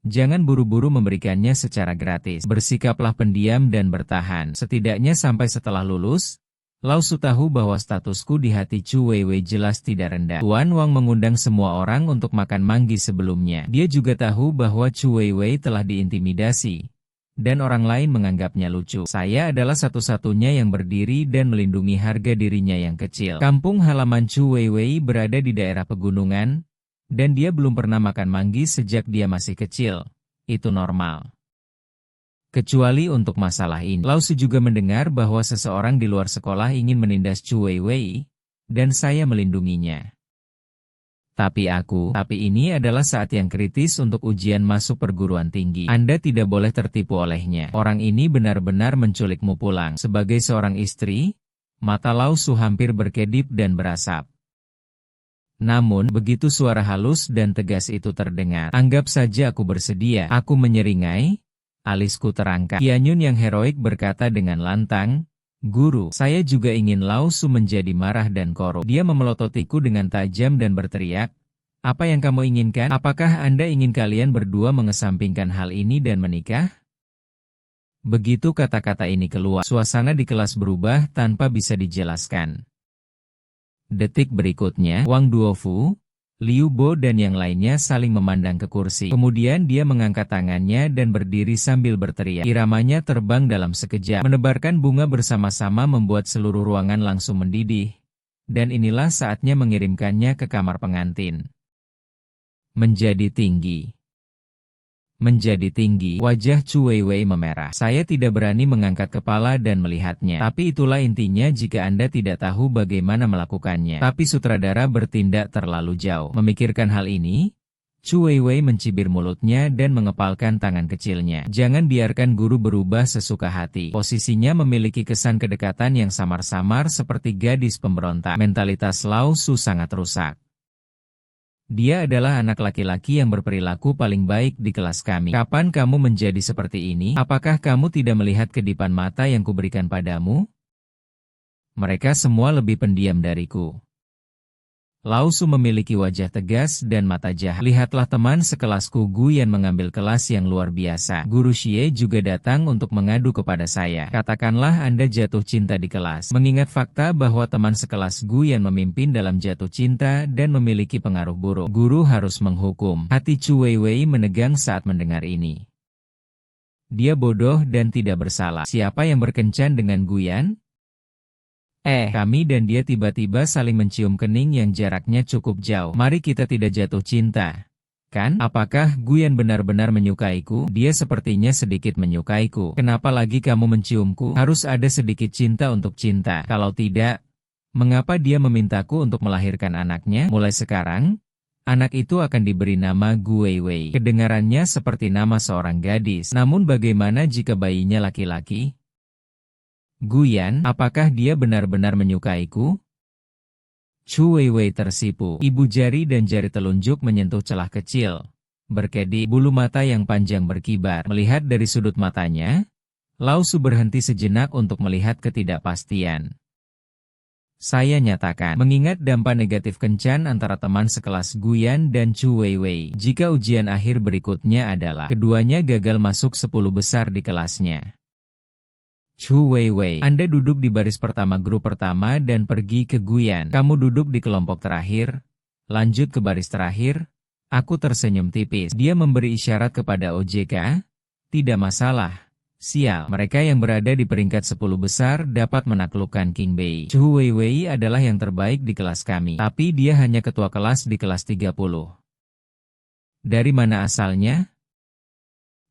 Jangan buru-buru memberikannya secara gratis. Bersikaplah pendiam dan bertahan. Setidaknya sampai setelah lulus, Lao Su tahu bahwa statusku di hati Chu Weiwei jelas tidak rendah. Tuan Wang mengundang semua orang untuk makan manggi sebelumnya. Dia juga tahu bahwa Chu Weiwei telah diintimidasi. Dan orang lain menganggapnya lucu. Saya adalah satu-satunya yang berdiri dan melindungi harga dirinya yang kecil. Kampung halaman Chu Weiwei berada di daerah pegunungan. Dan dia belum pernah makan manggi sejak dia masih kecil. Itu normal. Kecuali untuk masalah ini. Lao Su juga mendengar bahwa seseorang di luar sekolah ingin menindas Chu Weiwei, dan saya melindunginya. Tapi ini adalah saat yang kritis untuk ujian masuk perguruan tinggi. Anda tidak boleh tertipu olehnya. Orang ini benar-benar menculikmu pulang. Sebagai seorang istri, mata Lao Su hampir berkedip dan berasap. Namun, begitu suara halus dan tegas itu terdengar, anggap saja aku bersedia. Aku menyeringai, alisku terangkat. Qianyun yang heroik berkata dengan lantang, Guru, saya juga ingin Lao Su menjadi marah dan korup. Dia memelototiku dengan tajam dan berteriak, apa yang kamu inginkan? Apakah Anda ingin kalian berdua mengesampingkan hal ini dan menikah? Begitu kata-kata ini keluar, suasana di kelas berubah tanpa bisa dijelaskan. Detik berikutnya, Wang Duofu, Liu Bo dan yang lainnya saling memandang ke kursi. Kemudian dia mengangkat tangannya dan berdiri sambil berteriak. Iramanya terbang dalam sekejap. Menebarkan bunga bersama-sama membuat seluruh ruangan langsung mendidih. Dan inilah saatnya mengirimkannya ke kamar pengantin. Menjadi tinggi. Wajah Chu Weiwei memerah. Saya tidak berani mengangkat kepala dan melihatnya. Tapi itulah intinya jika Anda tidak tahu bagaimana melakukannya. Tapi sutradara bertindak terlalu jauh. Memikirkan hal ini, Chu Weiwei mencibir mulutnya dan mengepalkan tangan kecilnya. Jangan biarkan guru berubah sesuka hati. Posisinya memiliki kesan kedekatan yang samar-samar seperti gadis pemberontak. Mentalitas Lao Su sangat rusak. Dia adalah anak laki-laki yang berperilaku paling baik di kelas kami. Kapan kamu menjadi seperti ini? Apakah kamu tidak melihat kedipan mata yang kuberikan padamu? Mereka semua lebih pendiam dariku. Lao Su memiliki wajah tegas dan mata jahat. Lihatlah teman sekelasku Guyan mengambil kelas yang luar biasa. Guru Xie juga datang untuk mengadu kepada saya. Katakanlah Anda jatuh cinta di kelas. Mengingat fakta bahwa teman sekelas Guyan memimpin dalam jatuh cinta dan memiliki pengaruh buruk, guru harus menghukum. Hati Chu Weiwei menegang saat mendengar ini. Dia bodoh dan tidak bersalah. Siapa yang berkencan dengan Guyan? Kami dan dia tiba-tiba saling mencium kening yang jaraknya cukup jauh. Mari kita tidak jatuh cinta. Kan? Apakah Guyan benar-benar menyukaiku? Dia sepertinya sedikit menyukaiku. Kenapa lagi kamu menciumku? Harus ada sedikit cinta untuk cinta. Kalau tidak, mengapa dia memintaku untuk melahirkan anaknya? Mulai sekarang, anak itu akan diberi nama Gu Weiwei. Kedengarannya seperti nama seorang gadis. Namun bagaimana jika bayinya laki-laki? Guyan, apakah dia benar-benar menyukaiku? Chu Weiwei tersipu. Ibu jari dan jari telunjuk menyentuh celah kecil. Berkedip, bulu mata yang panjang berkibar. Melihat dari sudut matanya, Lao Su berhenti sejenak untuk melihat ketidakpastian. Saya nyatakan, mengingat dampak negatif kencan antara teman sekelas Guyan dan Chu Weiwei, jika ujian akhir berikutnya adalah keduanya gagal masuk 10 besar di kelasnya. Chu Weiwei, Anda duduk di baris pertama grup pertama dan pergi ke Guyan. Kamu duduk di kelompok terakhir, lanjut ke baris terakhir. Aku tersenyum tipis. Dia memberi isyarat kepada OJK. Tidak masalah. Sial, mereka yang berada di peringkat 10 besar dapat menaklukkan King Bei. Chu Weiwei adalah yang terbaik di kelas kami, tapi dia hanya ketua kelas di kelas 30. Dari mana asalnya?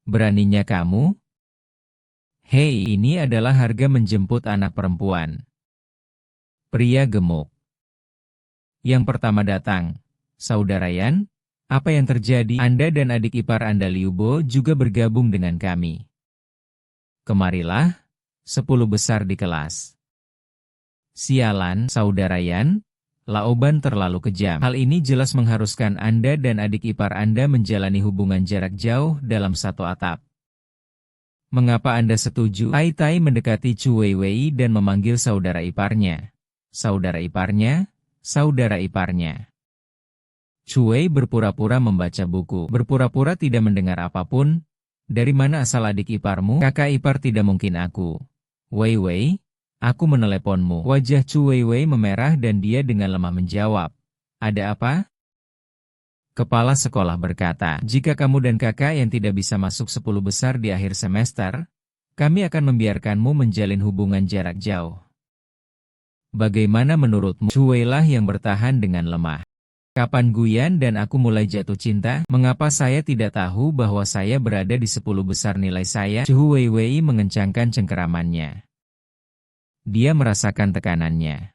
Beraninya kamu? Hei, ini adalah harga menjemput anak perempuan. Pria gemuk. Yang pertama datang. Saudara Yan, apa yang terjadi? Anda dan adik ipar Anda Liu Bo juga bergabung dengan kami. Kemarilah, 10 besar di kelas. Sialan, Saudara Yan, Laoban terlalu kejam. Hal ini jelas mengharuskan Anda dan adik ipar Anda menjalani hubungan jarak jauh dalam satu atap. Mengapa Anda setuju? Tai Tai mendekati Chu Weiwei dan memanggil saudara iparnya. Saudara iparnya, saudara iparnya. Chu Wei berpura-pura membaca buku, berpura-pura tidak mendengar apapun. Dari mana asal adik iparmu? Kakak ipar tidak mungkin aku. Weiwei, aku meneleponmu. Wajah Chu Weiwei memerah dan dia dengan lemah menjawab. Ada apa? Kepala sekolah berkata, jika kamu dan kakak yang tidak bisa masuk 10 besar di akhir semester, kami akan membiarkanmu menjalin hubungan jarak jauh. Bagaimana menurutmu? Chu Wei lah yang bertahan dengan lemah. Kapan Guyan dan aku mulai jatuh cinta? Mengapa saya tidak tahu bahwa saya berada di 10 besar nilai saya? Chu Weiwei mengencangkan cengkeramannya. Dia merasakan tekanannya.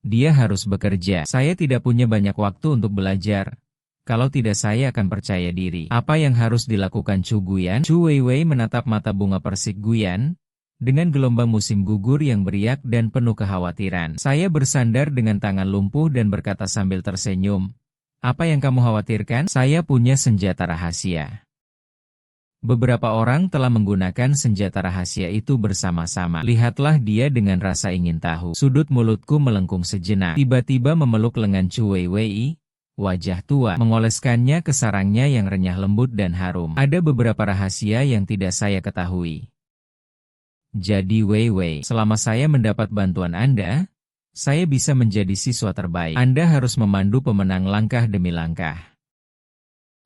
Dia harus bekerja. Saya tidak punya banyak waktu untuk belajar. Kalau tidak saya akan percaya diri. Apa yang harus dilakukan Chu Guyan? Chu Weiwei menatap mata bunga persik Guyan. Dengan gelombang musim gugur yang beriak dan penuh kekhawatiran. Saya bersandar dengan tangan lumpuh dan berkata sambil tersenyum. Apa yang kamu khawatirkan? Saya punya senjata rahasia. Beberapa orang telah menggunakan senjata rahasia itu bersama-sama. Lihatlah dia dengan rasa ingin tahu. Sudut mulutku melengkung sejenak. Tiba-tiba memeluk lengan Chu Weiwei. Wajah tua mengoleskannya ke sarangnya yang renyah lembut dan harum. Ada beberapa rahasia yang tidak saya ketahui. Jadi Weiwei, selama saya mendapat bantuan Anda, saya bisa menjadi siswa terbaik. Anda harus memandu pemenang langkah demi langkah.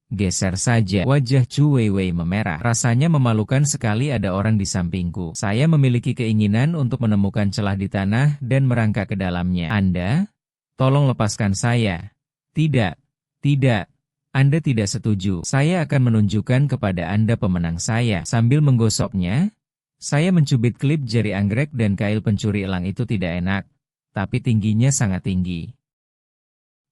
Geser saja. Wajah Chu Weiwei memerah. Rasanya memalukan sekali ada orang di sampingku. Saya memiliki keinginan untuk menemukan celah di tanah dan merangkak ke dalamnya. Anda? Tolong lepaskan saya. Tidak. Tidak. Anda tidak setuju. Saya akan menunjukkan kepada Anda pemenang saya. Sambil menggosoknya, saya mencubit klip jari anggrek dan kail pencuri elang itu tidak enak. Tapi tingginya sangat tinggi.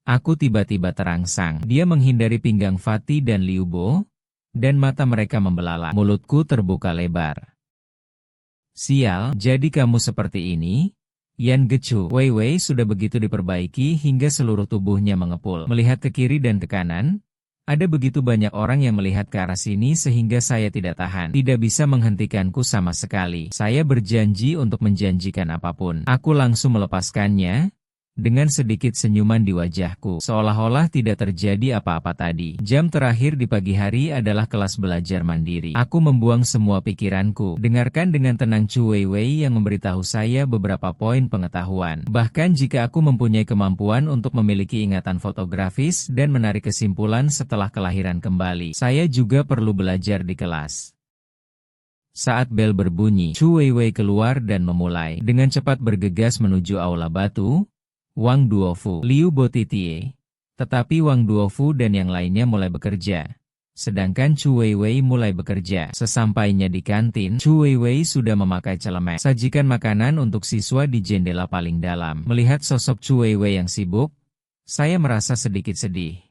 Aku tiba-tiba terangsang. Dia menghindari pinggang Fatih dan Liu Bo, dan mata mereka membelalak. Mulutku terbuka lebar. Sial, jadi kamu seperti ini? Yan Gecu. Weiwei sudah begitu diperbaiki hingga seluruh tubuhnya mengepul. Melihat ke kiri dan ke kanan, ada begitu banyak orang yang melihat ke arah sini sehingga saya tidak tahan. Tidak bisa menghentikanku sama sekali. Saya berjanji untuk menjanjikan apapun. Aku langsung melepaskannya. dengan sedikit senyuman di wajahku, seolah-olah tidak terjadi apa-apa tadi. Jam terakhir di pagi hari adalah kelas belajar mandiri. Aku membuang semua pikiranku, dengarkan dengan tenang Chu Weiwei yang memberitahu saya beberapa poin pengetahuan. Bahkan jika aku mempunyai kemampuan untuk memiliki ingatan fotografis dan menarik kesimpulan setelah kelahiran kembali, saya juga perlu belajar di kelas. Saat bel berbunyi, Chu Weiwei keluar dan memulai dengan cepat bergegas menuju aula batu. Wang Duofu, Liu Botitie. Tetapi Wang Duofu dan yang lainnya mulai bekerja. Sedangkan Chu Weiwei mulai bekerja. Sesampainya di kantin, Chu Weiwei sudah memakai celemek. Sajikan makanan untuk siswa di jendela paling dalam. Melihat sosok Chu Weiwei yang sibuk, saya merasa sedikit sedih.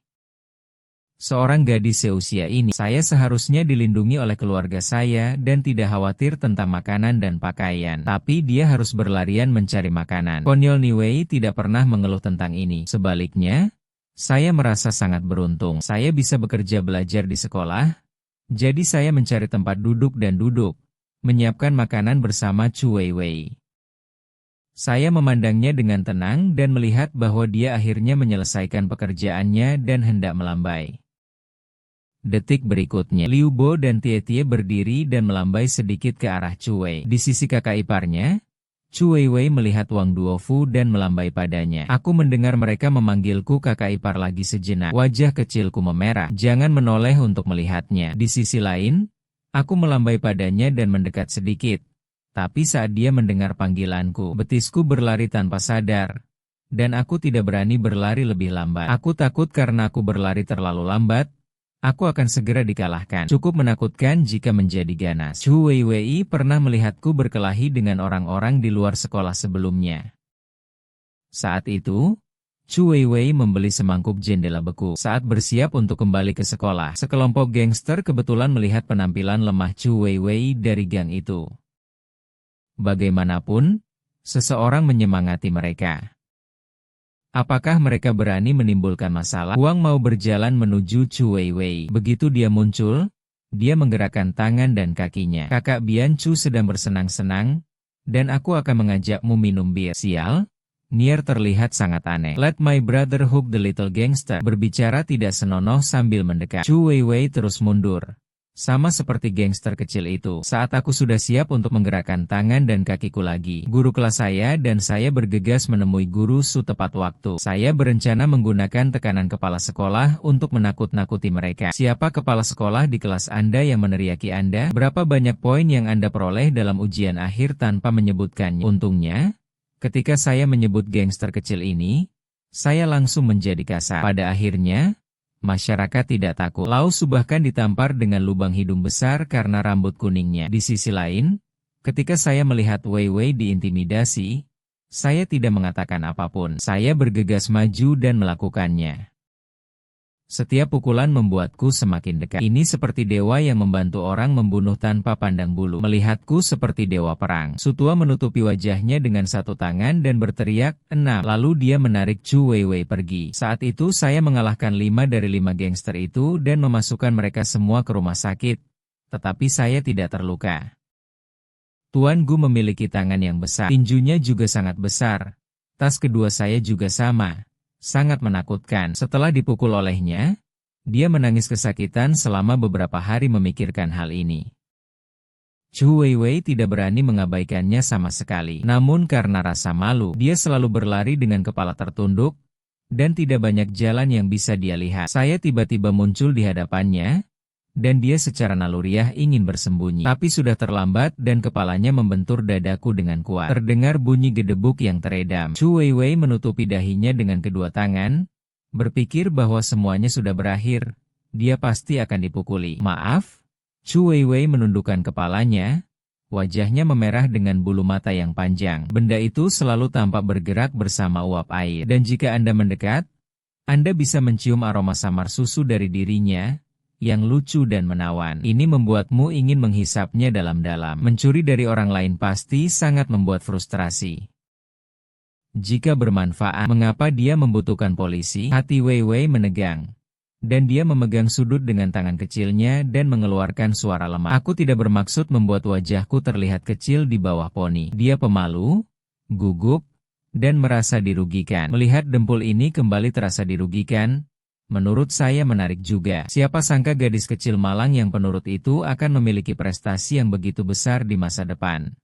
Seorang gadis seusia ini, saya seharusnya dilindungi oleh keluarga saya dan tidak khawatir tentang makanan dan pakaian. Tapi dia harus berlarian mencari makanan. Konyol Niwei tidak pernah mengeluh tentang ini. Sebaliknya, saya merasa sangat beruntung. Saya bisa bekerja belajar di sekolah, jadi saya mencari tempat duduk dan duduk, menyiapkan makanan bersama Chu Weiwei. Saya memandangnya dengan tenang dan melihat bahwa dia akhirnya menyelesaikan pekerjaannya dan hendak melambai. Detik berikutnya, Liu Bo dan Tie-Tie berdiri dan melambai sedikit ke arah Chu Wei. Di sisi kakak iparnya, Chu Weiwei melihat Wang Duofu dan melambai padanya. Aku mendengar mereka memanggilku kakak ipar lagi sejenak. Wajah kecilku memerah. Jangan menoleh untuk melihatnya. Di sisi lain, aku melambai padanya dan mendekat sedikit. Tapi saat dia mendengar panggilanku, betisku berlari tanpa sadar. Dan aku tidak berani berlari lebih lambat. Aku takut karena aku berlari terlalu lambat. Aku akan segera dikalahkan. Cukup menakutkan jika menjadi ganas. Chu Weiwei pernah melihatku berkelahi dengan orang-orang di luar sekolah sebelumnya. Saat itu, Chu Weiwei membeli semangkuk jendela beku. Saat bersiap untuk kembali ke sekolah, sekelompok gangster kebetulan melihat penampilan lemah Chu Weiwei dari gang itu. Bagaimanapun, seseorang menyemangati mereka. Apakah mereka berani menimbulkan masalah? Wang mau berjalan menuju Chu Weiwei. Begitu dia muncul, dia menggerakkan tangan dan kakinya. Kakak Bian Chu sedang bersenang-senang, dan aku akan mengajakmu minum bir. Sial, Nier terlihat sangat aneh. Let my brother hook the little gangster. Berbicara tidak senonoh sambil mendekat. Chu Weiwei terus mundur. Sama seperti gangster kecil itu. Saat aku sudah siap untuk menggerakkan tangan dan kakiku lagi, guru kelas saya dan saya bergegas menemui guru Su tepat waktu. Saya berencana menggunakan tekanan kepala sekolah untuk menakut-nakuti mereka. Siapa kepala sekolah di kelas Anda yang meneriaki Anda? Berapa banyak poin yang Anda peroleh dalam ujian akhir tanpa menyebutkannya? Untungnya, ketika saya menyebut gangster kecil ini, saya langsung menjadi kasar. Pada akhirnya, masyarakat tidak takut. Lau Su bahkan ditampar dengan lubang hidung besar karena rambut kuningnya. Di sisi lain, ketika saya melihat Weiwei diintimidasi, saya tidak mengatakan apapun. Saya bergegas maju dan melakukannya. Setiap pukulan membuatku semakin dekat. Ini seperti dewa yang membantu orang membunuh tanpa pandang bulu. Melihatku seperti dewa perang. Su tua menutupi wajahnya dengan satu tangan dan berteriak, 6. Lalu dia menarik Chu Weiwei pergi. Saat itu saya mengalahkan 5 dari 5 gangster itu dan memasukkan mereka semua ke rumah sakit. Tetapi saya tidak terluka. Tuan Gu memiliki tangan yang besar. Tinjunya juga sangat besar. Tas kedua saya juga sama. Sangat menakutkan. Setelah dipukul olehnya, dia menangis kesakitan selama beberapa hari memikirkan hal ini. Chu Weiwei tidak berani mengabaikannya sama sekali. Namun karena rasa malu, dia selalu berlari dengan kepala tertunduk, dan tidak banyak jalan yang bisa dia lihat. Saya tiba-tiba muncul di hadapannya, dan dia secara naluriah ingin bersembunyi. Tapi sudah terlambat dan kepalanya membentur dadaku dengan kuat. Terdengar bunyi gedebuk yang teredam. Chu Weiwei menutupi dahinya dengan kedua tangan, berpikir bahwa semuanya sudah berakhir. Dia pasti akan dipukuli. Maaf? Chu Weiwei menundukkan kepalanya. Wajahnya memerah dengan bulu mata yang panjang. Benda itu selalu tampak bergerak bersama uap air. Dan jika Anda mendekat, Anda bisa mencium aroma samar susu dari dirinya, yang lucu dan menawan. Ini membuatmu ingin menghisapnya dalam-dalam. Mencuri dari orang lain pasti sangat membuat frustrasi. Jika bermanfaat, mengapa dia membutuhkan polisi? Hati Weiwei menegang. Dan dia memegang sudut dengan tangan kecilnya dan mengeluarkan suara lemah. Aku tidak bermaksud membuat wajahku terlihat kecil di bawah poni. Dia pemalu, gugup, dan merasa dirugikan. Melihat dempul ini kembali terasa dirugikan, menurut saya menarik juga. Siapa sangka gadis kecil malang yang penurut itu akan memiliki prestasi yang begitu besar di masa depan.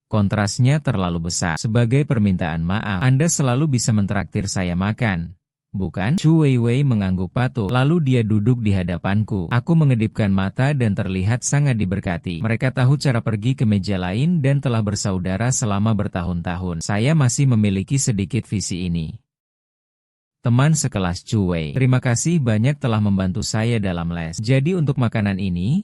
Kontrasnya terlalu besar. Sebagai permintaan maaf, Anda selalu bisa mentraktir saya makan, bukan? Chu Weiwei mengangguk patuh, lalu dia duduk di hadapanku. Aku mengedipkan mata dan terlihat sangat diberkati. Mereka tahu cara pergi ke meja lain dan telah bersaudara selama bertahun-tahun. Saya masih memiliki sedikit visi ini. Teman sekelas Chu Wei, terima kasih banyak telah membantu saya dalam les. Jadi untuk makanan ini,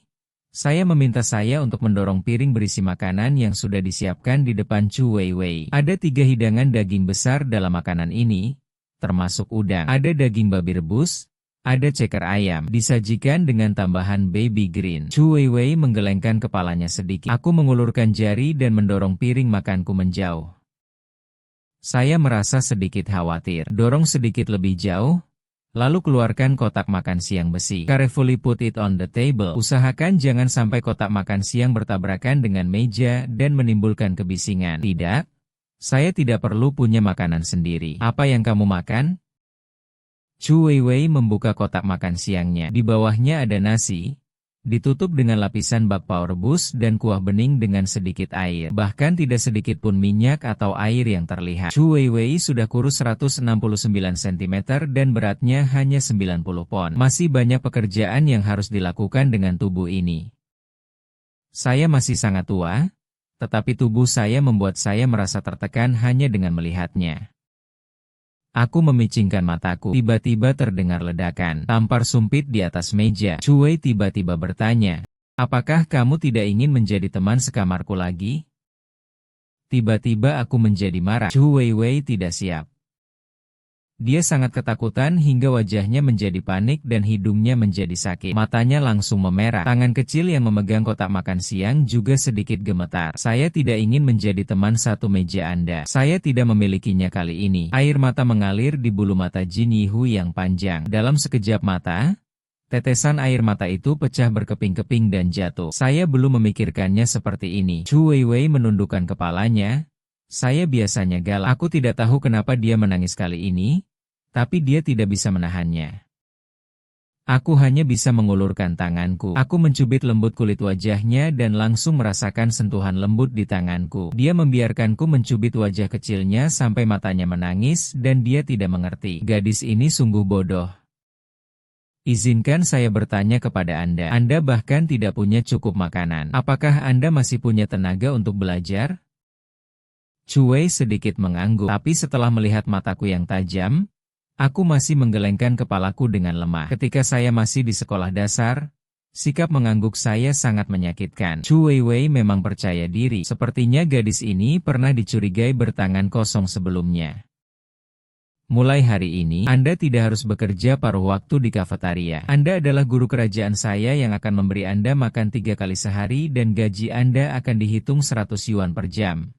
saya meminta saya untuk mendorong piring berisi makanan yang sudah disiapkan di depan Chu Weiwei. Ada 3 hidangan daging besar dalam makanan ini, termasuk udang. Ada daging babi rebus, ada ceker ayam, disajikan dengan tambahan baby green. Chu Weiwei menggelengkan kepalanya sedikit. Aku mengulurkan jari dan mendorong piring makanku menjauh. Saya merasa sedikit khawatir. Dorong sedikit lebih jauh, lalu keluarkan kotak makan siang besi. Carefully put it on the table. Usahakan jangan sampai kotak makan siang bertabrakan dengan meja dan menimbulkan kebisingan. Tidak, saya tidak perlu punya makanan sendiri. Apa yang kamu makan? Chu Weiwei membuka kotak makan siangnya. Di bawahnya ada nasi, ditutup dengan lapisan bakpao rebus dan kuah bening dengan sedikit air. Bahkan tidak sedikit pun minyak atau air yang terlihat. Chu Weiwei sudah kurus 169 cm dan beratnya hanya 90 pon. Masih banyak pekerjaan yang harus dilakukan dengan tubuh ini. Saya masih sangat tua, tetapi tubuh saya membuat saya merasa tertekan hanya dengan melihatnya. Aku memicingkan mataku. Tiba-tiba terdengar ledakan. Tampar sumpit di atas meja. Chu Wei tiba-tiba bertanya, apakah kamu tidak ingin menjadi teman sekamarku lagi? Tiba-tiba aku menjadi marah. Chu Weiwei tidak siap. Dia sangat ketakutan hingga wajahnya menjadi panik dan hidungnya menjadi sakit. Matanya langsung memerah. Tangan kecil yang memegang kotak makan siang juga sedikit gemetar. Saya tidak ingin menjadi teman satu meja Anda. Saya tidak memilikinya kali ini. Air mata mengalir di bulu mata Jin Yihu yang panjang. Dalam sekejap mata, tetesan air mata itu pecah berkeping-keping dan jatuh. Saya belum memikirkannya seperti ini. Chu Weiwei menundukkan kepalanya. Saya biasanya galak. Aku tidak tahu kenapa dia menangis kali ini, tapi dia tidak bisa menahannya. Aku hanya bisa mengulurkan tanganku. Aku mencubit lembut kulit wajahnya dan langsung merasakan sentuhan lembut di tanganku. Dia membiarkanku mencubit wajah kecilnya sampai matanya menangis dan dia tidak mengerti. Gadis ini sungguh bodoh. Izinkan saya bertanya kepada Anda. Anda bahkan tidak punya cukup makanan. Apakah Anda masih punya tenaga untuk belajar? Chu Wei sedikit mengangguk, tapi setelah melihat mataku yang tajam, aku masih menggelengkan kepalaku dengan lemah. Ketika saya masih di sekolah dasar, sikap mengangguk saya sangat menyakitkan. Chu Weiwei memang percaya diri. Sepertinya gadis ini pernah dicurigai bertangan kosong sebelumnya. Mulai hari ini, Anda tidak harus bekerja paruh waktu di kafetaria. Anda adalah guru kerajaan saya yang akan memberi Anda makan 3 kali sehari dan gaji Anda akan dihitung 100 yuan per jam.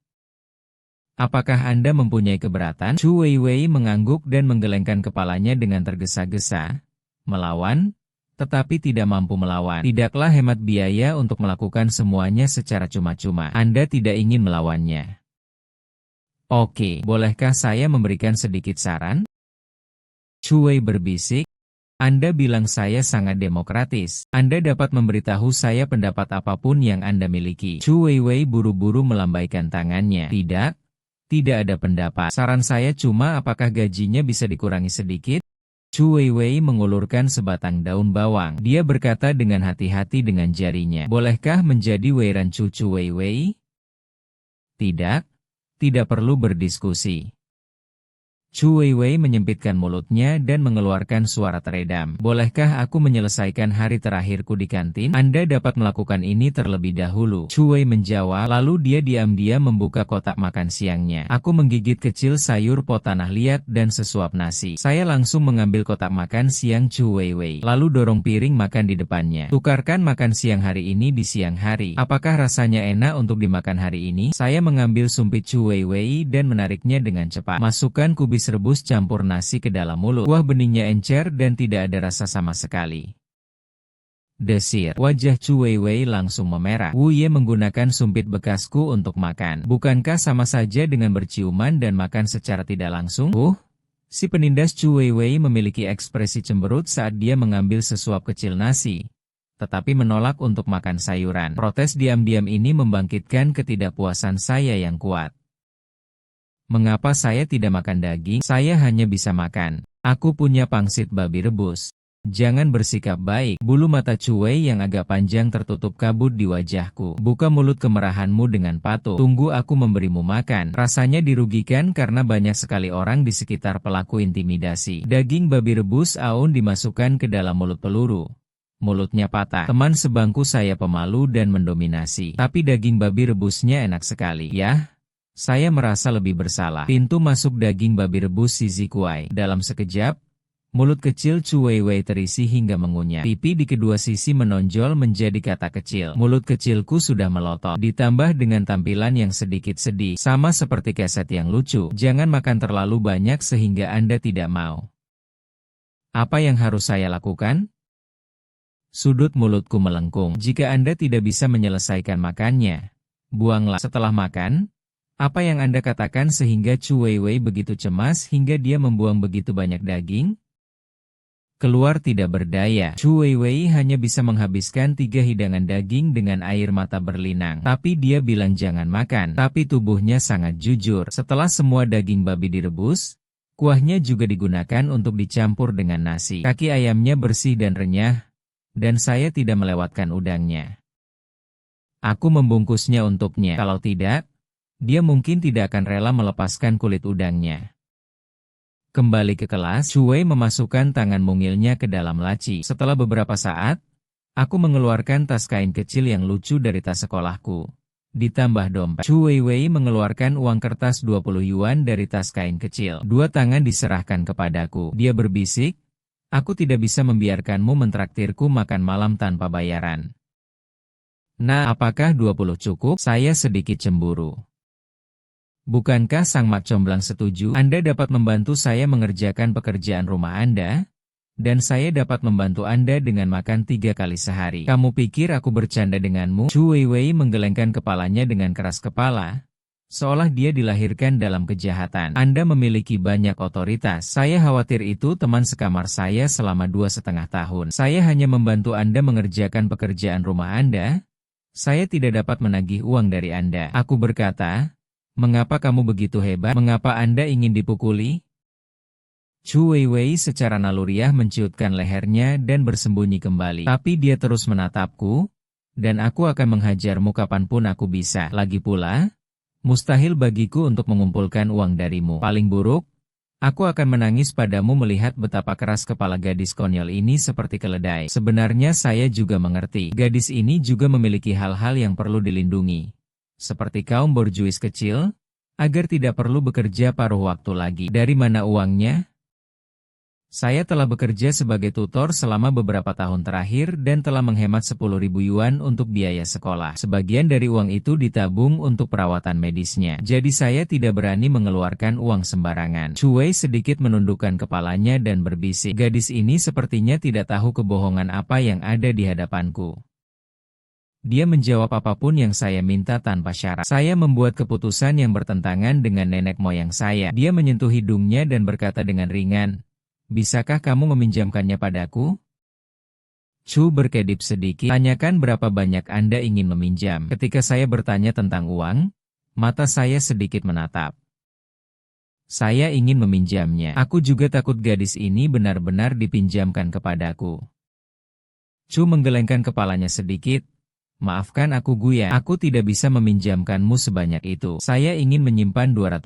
Apakah Anda mempunyai keberatan? Chu Weiwei mengangguk dan menggelengkan kepalanya dengan tergesa-gesa. Melawan? Tetapi tidak mampu melawan. Tidaklah hemat biaya untuk melakukan semuanya secara cuma-cuma. Anda tidak ingin melawannya. Oke, bolehkah saya memberikan sedikit saran? Chu Wei berbisik. Anda bilang saya sangat demokratis. Anda dapat memberitahu saya pendapat apapun yang Anda miliki. Chu Weiwei buru-buru melambaikan tangannya. Tidak. Tidak ada pendapat. Saran saya cuma apakah gajinya bisa dikurangi sedikit? Chu Weiwei mengulurkan sebatang daun bawang. Dia berkata dengan hati-hati dengan jarinya. Bolehkah menjadi Weiran Chu Weiwei? Tidak. Tidak perlu berdiskusi. Chu Weiwei menyempitkan mulutnya dan mengeluarkan suara teredam. Bolehkah aku menyelesaikan hari terakhirku di kantin? Anda dapat melakukan ini terlebih dahulu. Chu Wei menjawab, lalu dia diam-diam membuka kotak makan siangnya. Aku menggigit kecil sayur pot tanah liat dan sesuap nasi. Saya langsung mengambil kotak makan siang Chu Weiwei, lalu dorong piring makan di depannya. Tukarkan makan siang hari ini di siang hari. Apakah rasanya enak untuk dimakan hari ini? Saya mengambil sumpit Chu Weiwei dan menariknya dengan cepat. Masukkan kubis rebus campur nasi ke dalam mulut. Kuah beningnya encer dan tidak ada rasa sama sekali. Desir. Wajah Chu Weiwei langsung memerah. Wu Ye menggunakan sumpit bekasku untuk makan. Bukankah sama saja dengan berciuman dan makan secara tidak langsung? Si penindas Chu Weiwei memiliki ekspresi cemberut saat dia mengambil sesuap kecil nasi, tetapi menolak untuk makan sayuran. Protes diam-diam ini membangkitkan ketidakpuasan saya yang kuat. Mengapa saya tidak makan daging? Saya hanya bisa makan. Aku punya pangsit babi rebus. Jangan bersikap baik. Bulu mata Chu Wei yang agak panjang tertutup kabut di wajahku. Buka mulut kemerahanmu dengan patuh. Tunggu aku memberimu makan. Rasanya dirugikan karena banyak sekali orang di sekitar pelaku intimidasi. Daging babi rebus Aun dimasukkan ke dalam mulut peluru. Mulutnya patah. Teman sebangku saya pemalu dan mendominasi. Tapi daging babi rebusnya enak sekali. Yah, saya merasa lebih bersalah. Pintu masuk daging babi rebus si Zikuai. Dalam sekejap, mulut kecil Chu Weiwei terisi hingga mengunyah. Pipi di kedua sisi menonjol menjadi kata kecil. Mulut kecilku sudah melotot. Ditambah dengan tampilan yang sedikit sedih. Sama seperti keset yang lucu. Jangan makan terlalu banyak sehingga Anda tidak mau. Apa yang harus saya lakukan? Sudut mulutku melengkung. Jika Anda tidak bisa menyelesaikan makannya, buanglah. Setelah makan, apa yang Anda katakan sehingga Chu Weiwei begitu cemas hingga dia membuang begitu banyak daging? Keluar tidak berdaya. Chu Weiwei hanya bisa menghabiskan 3 hidangan daging dengan air mata berlinang. Tapi dia bilang jangan makan. Tapi tubuhnya sangat jujur. Setelah semua daging babi direbus, kuahnya juga digunakan untuk dicampur dengan nasi. Kaki ayamnya bersih dan renyah, dan saya tidak melewatkan udangnya. Aku membungkusnya untuknya. Kalau tidak, dia mungkin tidak akan rela melepaskan kulit udangnya. Kembali ke kelas, Chu Wei memasukkan tangan mungilnya ke dalam laci. Setelah beberapa saat, aku mengeluarkan tas kain kecil yang lucu dari tas sekolahku. Ditambah dompet. Chu Weiwei mengeluarkan uang kertas 20 yuan dari tas kain kecil. 2 tangan diserahkan kepadaku. Dia berbisik, aku tidak bisa membiarkanmu mentraktirku makan malam tanpa bayaran. Nah, apakah 20 cukup? Saya sedikit cemburu. Bukankah Sang Mak Comblang setuju? Anda dapat membantu saya mengerjakan pekerjaan rumah Anda, dan saya dapat membantu Anda dengan makan 3 kali sehari. Kamu pikir aku bercanda denganmu? Chu Weiwei menggelengkan kepalanya dengan keras kepala, seolah dia dilahirkan dalam kejahatan. Anda memiliki banyak otoritas. Saya khawatir itu teman sekamar saya selama 2,5 tahun. Saya hanya membantu Anda mengerjakan pekerjaan rumah Anda. Saya tidak dapat menagih uang dari Anda. Aku berkata, mengapa kamu begitu hebat? Mengapa Anda ingin dipukuli? Chu Weiwei secara naluriah menciutkan lehernya dan bersembunyi kembali. Tapi dia terus menatapku, dan aku akan menghajarmu kapanpun aku bisa. Lagi pula, mustahil bagiku untuk mengumpulkan uang darimu. Paling buruk, aku akan menangis padamu melihat betapa keras kepala gadis konyol ini seperti keledai. Sebenarnya saya juga mengerti. Gadis ini juga memiliki hal-hal yang perlu dilindungi. Seperti kaum borjuis kecil, agar tidak perlu bekerja paruh waktu lagi. Dari mana uangnya? Saya telah bekerja sebagai tutor selama beberapa tahun terakhir dan telah menghemat 10.000 yuan untuk biaya sekolah. Sebagian dari uang itu ditabung untuk perawatan medisnya. Jadi saya tidak berani mengeluarkan uang sembarangan. Chu Wei sedikit menundukkan kepalanya dan berbisik. Gadis ini sepertinya tidak tahu kebohongan apa yang ada di hadapanku. Dia menjawab apapun yang saya minta tanpa syarat. Saya membuat keputusan yang bertentangan dengan nenek moyang saya. Dia menyentuh hidungnya dan berkata dengan ringan, bisakah kamu meminjamkannya padaku? Chu berkedip sedikit. Tanyakan berapa banyak Anda ingin meminjam. Ketika saya bertanya tentang uang, mata saya sedikit menatap. Saya ingin meminjamnya. Aku juga takut gadis ini benar-benar dipinjamkan kepadaku. Chu menggelengkan kepalanya sedikit. Maafkan aku Guya, aku tidak bisa meminjamkanmu sebanyak itu. Saya ingin menyimpan $200.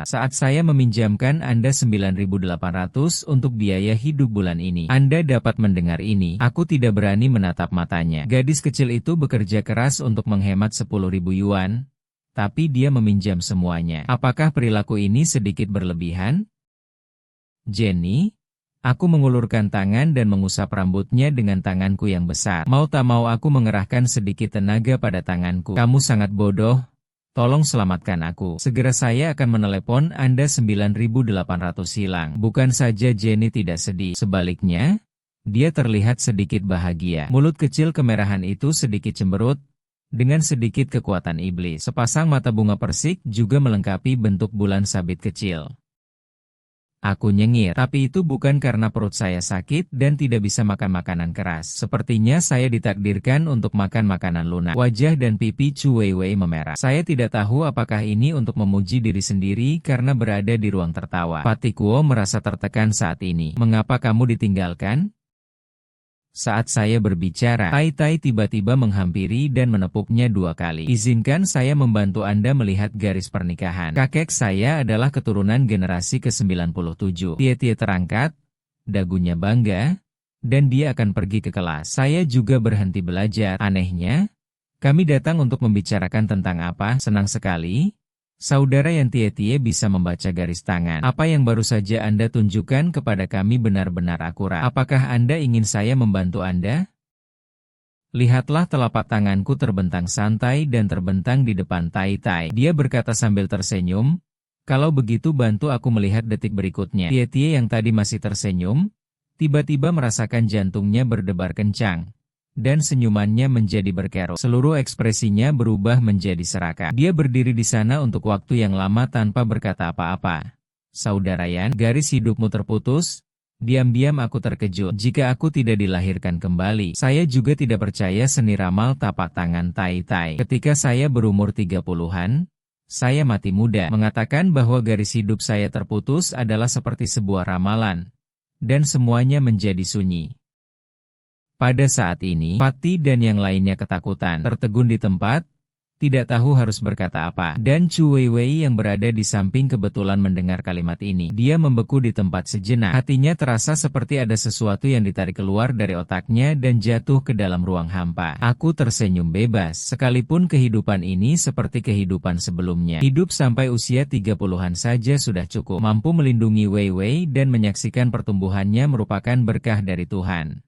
Saat saya meminjamkan Anda 9.800 untuk biaya hidup bulan ini. Anda dapat mendengar ini. Aku tidak berani menatap matanya. Gadis kecil itu bekerja keras untuk menghemat 10.000 yuan, tapi dia meminjam semuanya. Apakah perilaku ini sedikit berlebihan? Jenny? Aku mengulurkan tangan dan mengusap rambutnya dengan tanganku yang besar. Mau tak mau aku mengerahkan sedikit tenaga pada tanganku. Kamu sangat bodoh. Tolong selamatkan aku. Segera saya akan menelepon Anda 9.800 hilang. Bukan saja Jenny tidak sedih. Sebaliknya, Dia terlihat sedikit bahagia. Mulut kecil kemerahan itu sedikit cemberut, dengan sedikit kekuatan iblis. Sepasang mata bunga persik juga melengkapi bentuk bulan sabit kecil. Aku nyengir, tapi itu bukan karena perut saya sakit dan tidak bisa makan makanan keras. Sepertinya saya ditakdirkan untuk makan makanan lunak. Wajah dan pipi Chu Weiwei memerah. Saya tidak tahu apakah ini untuk memuji diri sendiri karena berada di ruang tertawa. Patikuo merasa tertekan saat ini. Mengapa kamu ditinggalkan? Saat saya berbicara, Tai Tai tiba-tiba menghampiri dan menepuknya 2 kali. Izinkan saya membantu Anda melihat garis pernikahan. Kakek saya adalah keturunan generasi ke-97. Tie-tie terangkat, dagunya bangga, dan dia akan pergi ke kelas. Saya juga berhenti belajar. Anehnya, kami datang untuk membicarakan tentang apa? Senang sekali. Saudara yang tie-tie bisa membaca garis tangan. Apa yang baru saja Anda tunjukkan kepada kami benar-benar akurat. Apakah Anda ingin saya membantu Anda? Lihatlah telapak tanganku terbentang santai dan terbentang di depan Tai Tai. Dia berkata sambil tersenyum, kalau begitu bantu aku melihat detik berikutnya. Tie-tie yang tadi masih tersenyum, tiba-tiba merasakan jantungnya berdebar kencang. Dan senyumannya menjadi berkerut. Seluruh ekspresinya berubah menjadi serakah. Dia berdiri di sana untuk waktu yang lama tanpa berkata apa-apa. Saudara Yan, garis hidupmu terputus? Diam-diam aku terkejut. Jika aku tidak dilahirkan kembali, saya juga tidak percaya seni ramal tapak tangan Tai Tai. Ketika saya berumur 30-an, saya mati muda. Mengatakan bahwa garis hidup saya terputus adalah seperti sebuah ramalan. Dan semuanya menjadi sunyi. Pada saat ini, Patty dan yang lainnya ketakutan, tertegun di tempat, tidak tahu harus berkata apa. Dan Chu Weiwei yang berada di samping kebetulan mendengar kalimat ini. Dia membeku di tempat sejenak. Hatinya terasa seperti ada sesuatu yang ditarik keluar dari otaknya dan jatuh ke dalam ruang hampa. Aku tersenyum bebas, sekalipun kehidupan ini seperti kehidupan sebelumnya. Hidup sampai usia 30-an saja sudah cukup. Mampu melindungi Weiwei dan menyaksikan pertumbuhannya merupakan berkah dari Tuhan.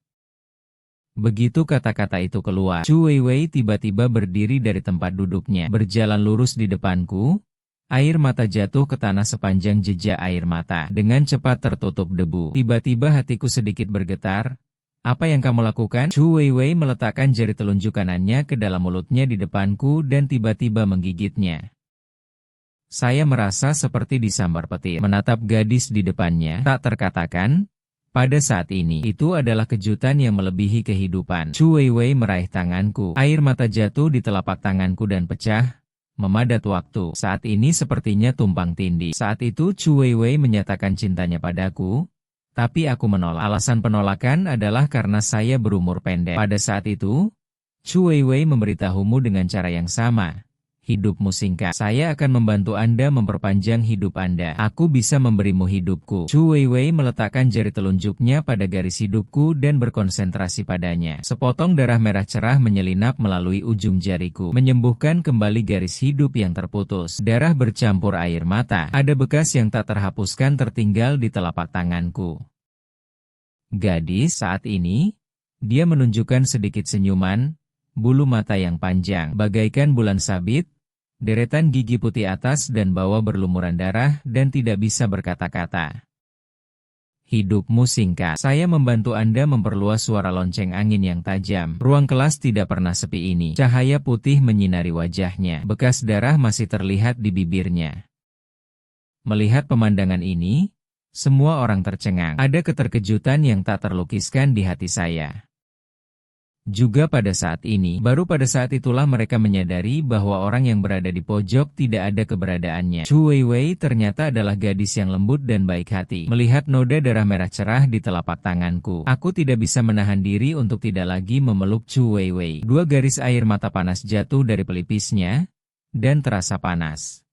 Begitu kata-kata itu keluar, Chu Weiwei tiba-tiba berdiri dari tempat duduknya, berjalan lurus di depanku. Air mata jatuh ke tanah sepanjang jejak air mata, dengan cepat tertutup debu. Tiba-tiba hatiku sedikit bergetar. Apa yang kamu lakukan? Chu Weiwei meletakkan jari telunjuk kanannya ke dalam mulutnya di depanku dan tiba-tiba menggigitnya. Saya merasa seperti disambar petir. Menatap gadis di depannya, tak terkatakan. Pada saat ini, itu adalah kejutan yang melebihi kehidupan. Chu Weiwei meraih tanganku. Air mata jatuh di telapak tanganku dan pecah. Memadat waktu. Saat ini sepertinya tumpang tindih. Saat itu Chu Weiwei menyatakan cintanya padaku. Tapi aku menolak. Alasan penolakan adalah karena saya berumur pendek. Pada saat itu, Chu Weiwei memberitahumu dengan cara yang sama. Hidupmu singkat. Saya akan membantu Anda memperpanjang hidup Anda. Aku bisa memberimu hidupku. Chu Weiwei meletakkan jari telunjuknya pada garis hidupku dan berkonsentrasi padanya. Sepotong darah merah cerah menyelinap melalui ujung jariku, menyembuhkan kembali garis hidup yang terputus. Darah bercampur air mata. Ada bekas yang tak terhapuskan tertinggal di telapak tanganku. Gadis saat ini, dia menunjukkan sedikit senyuman, bulu mata yang panjang, bagaikan bulan sabit, deretan gigi putih atas dan bawah berlumuran darah dan tidak bisa berkata-kata. Hidupmu singkat. Saya membantu Anda memperluas suara lonceng angin yang tajam. Ruang kelas tidak pernah sepi ini. Cahaya putih menyinari wajahnya. Bekas darah masih terlihat di bibirnya. Melihat pemandangan ini, semua orang tercengang. Ada keterkejutan yang tak terlukiskan di hati saya. Juga pada saat ini, baru pada saat itulah mereka menyadari bahwa orang yang berada di pojok tidak ada keberadaannya. Chu Weiwei ternyata adalah gadis yang lembut dan baik hati. Melihat noda darah merah cerah di telapak tanganku, aku tidak bisa menahan diri untuk tidak lagi memeluk Chu Weiwei. 2 garis air mata panas jatuh dari pelipisnya, dan terasa panas.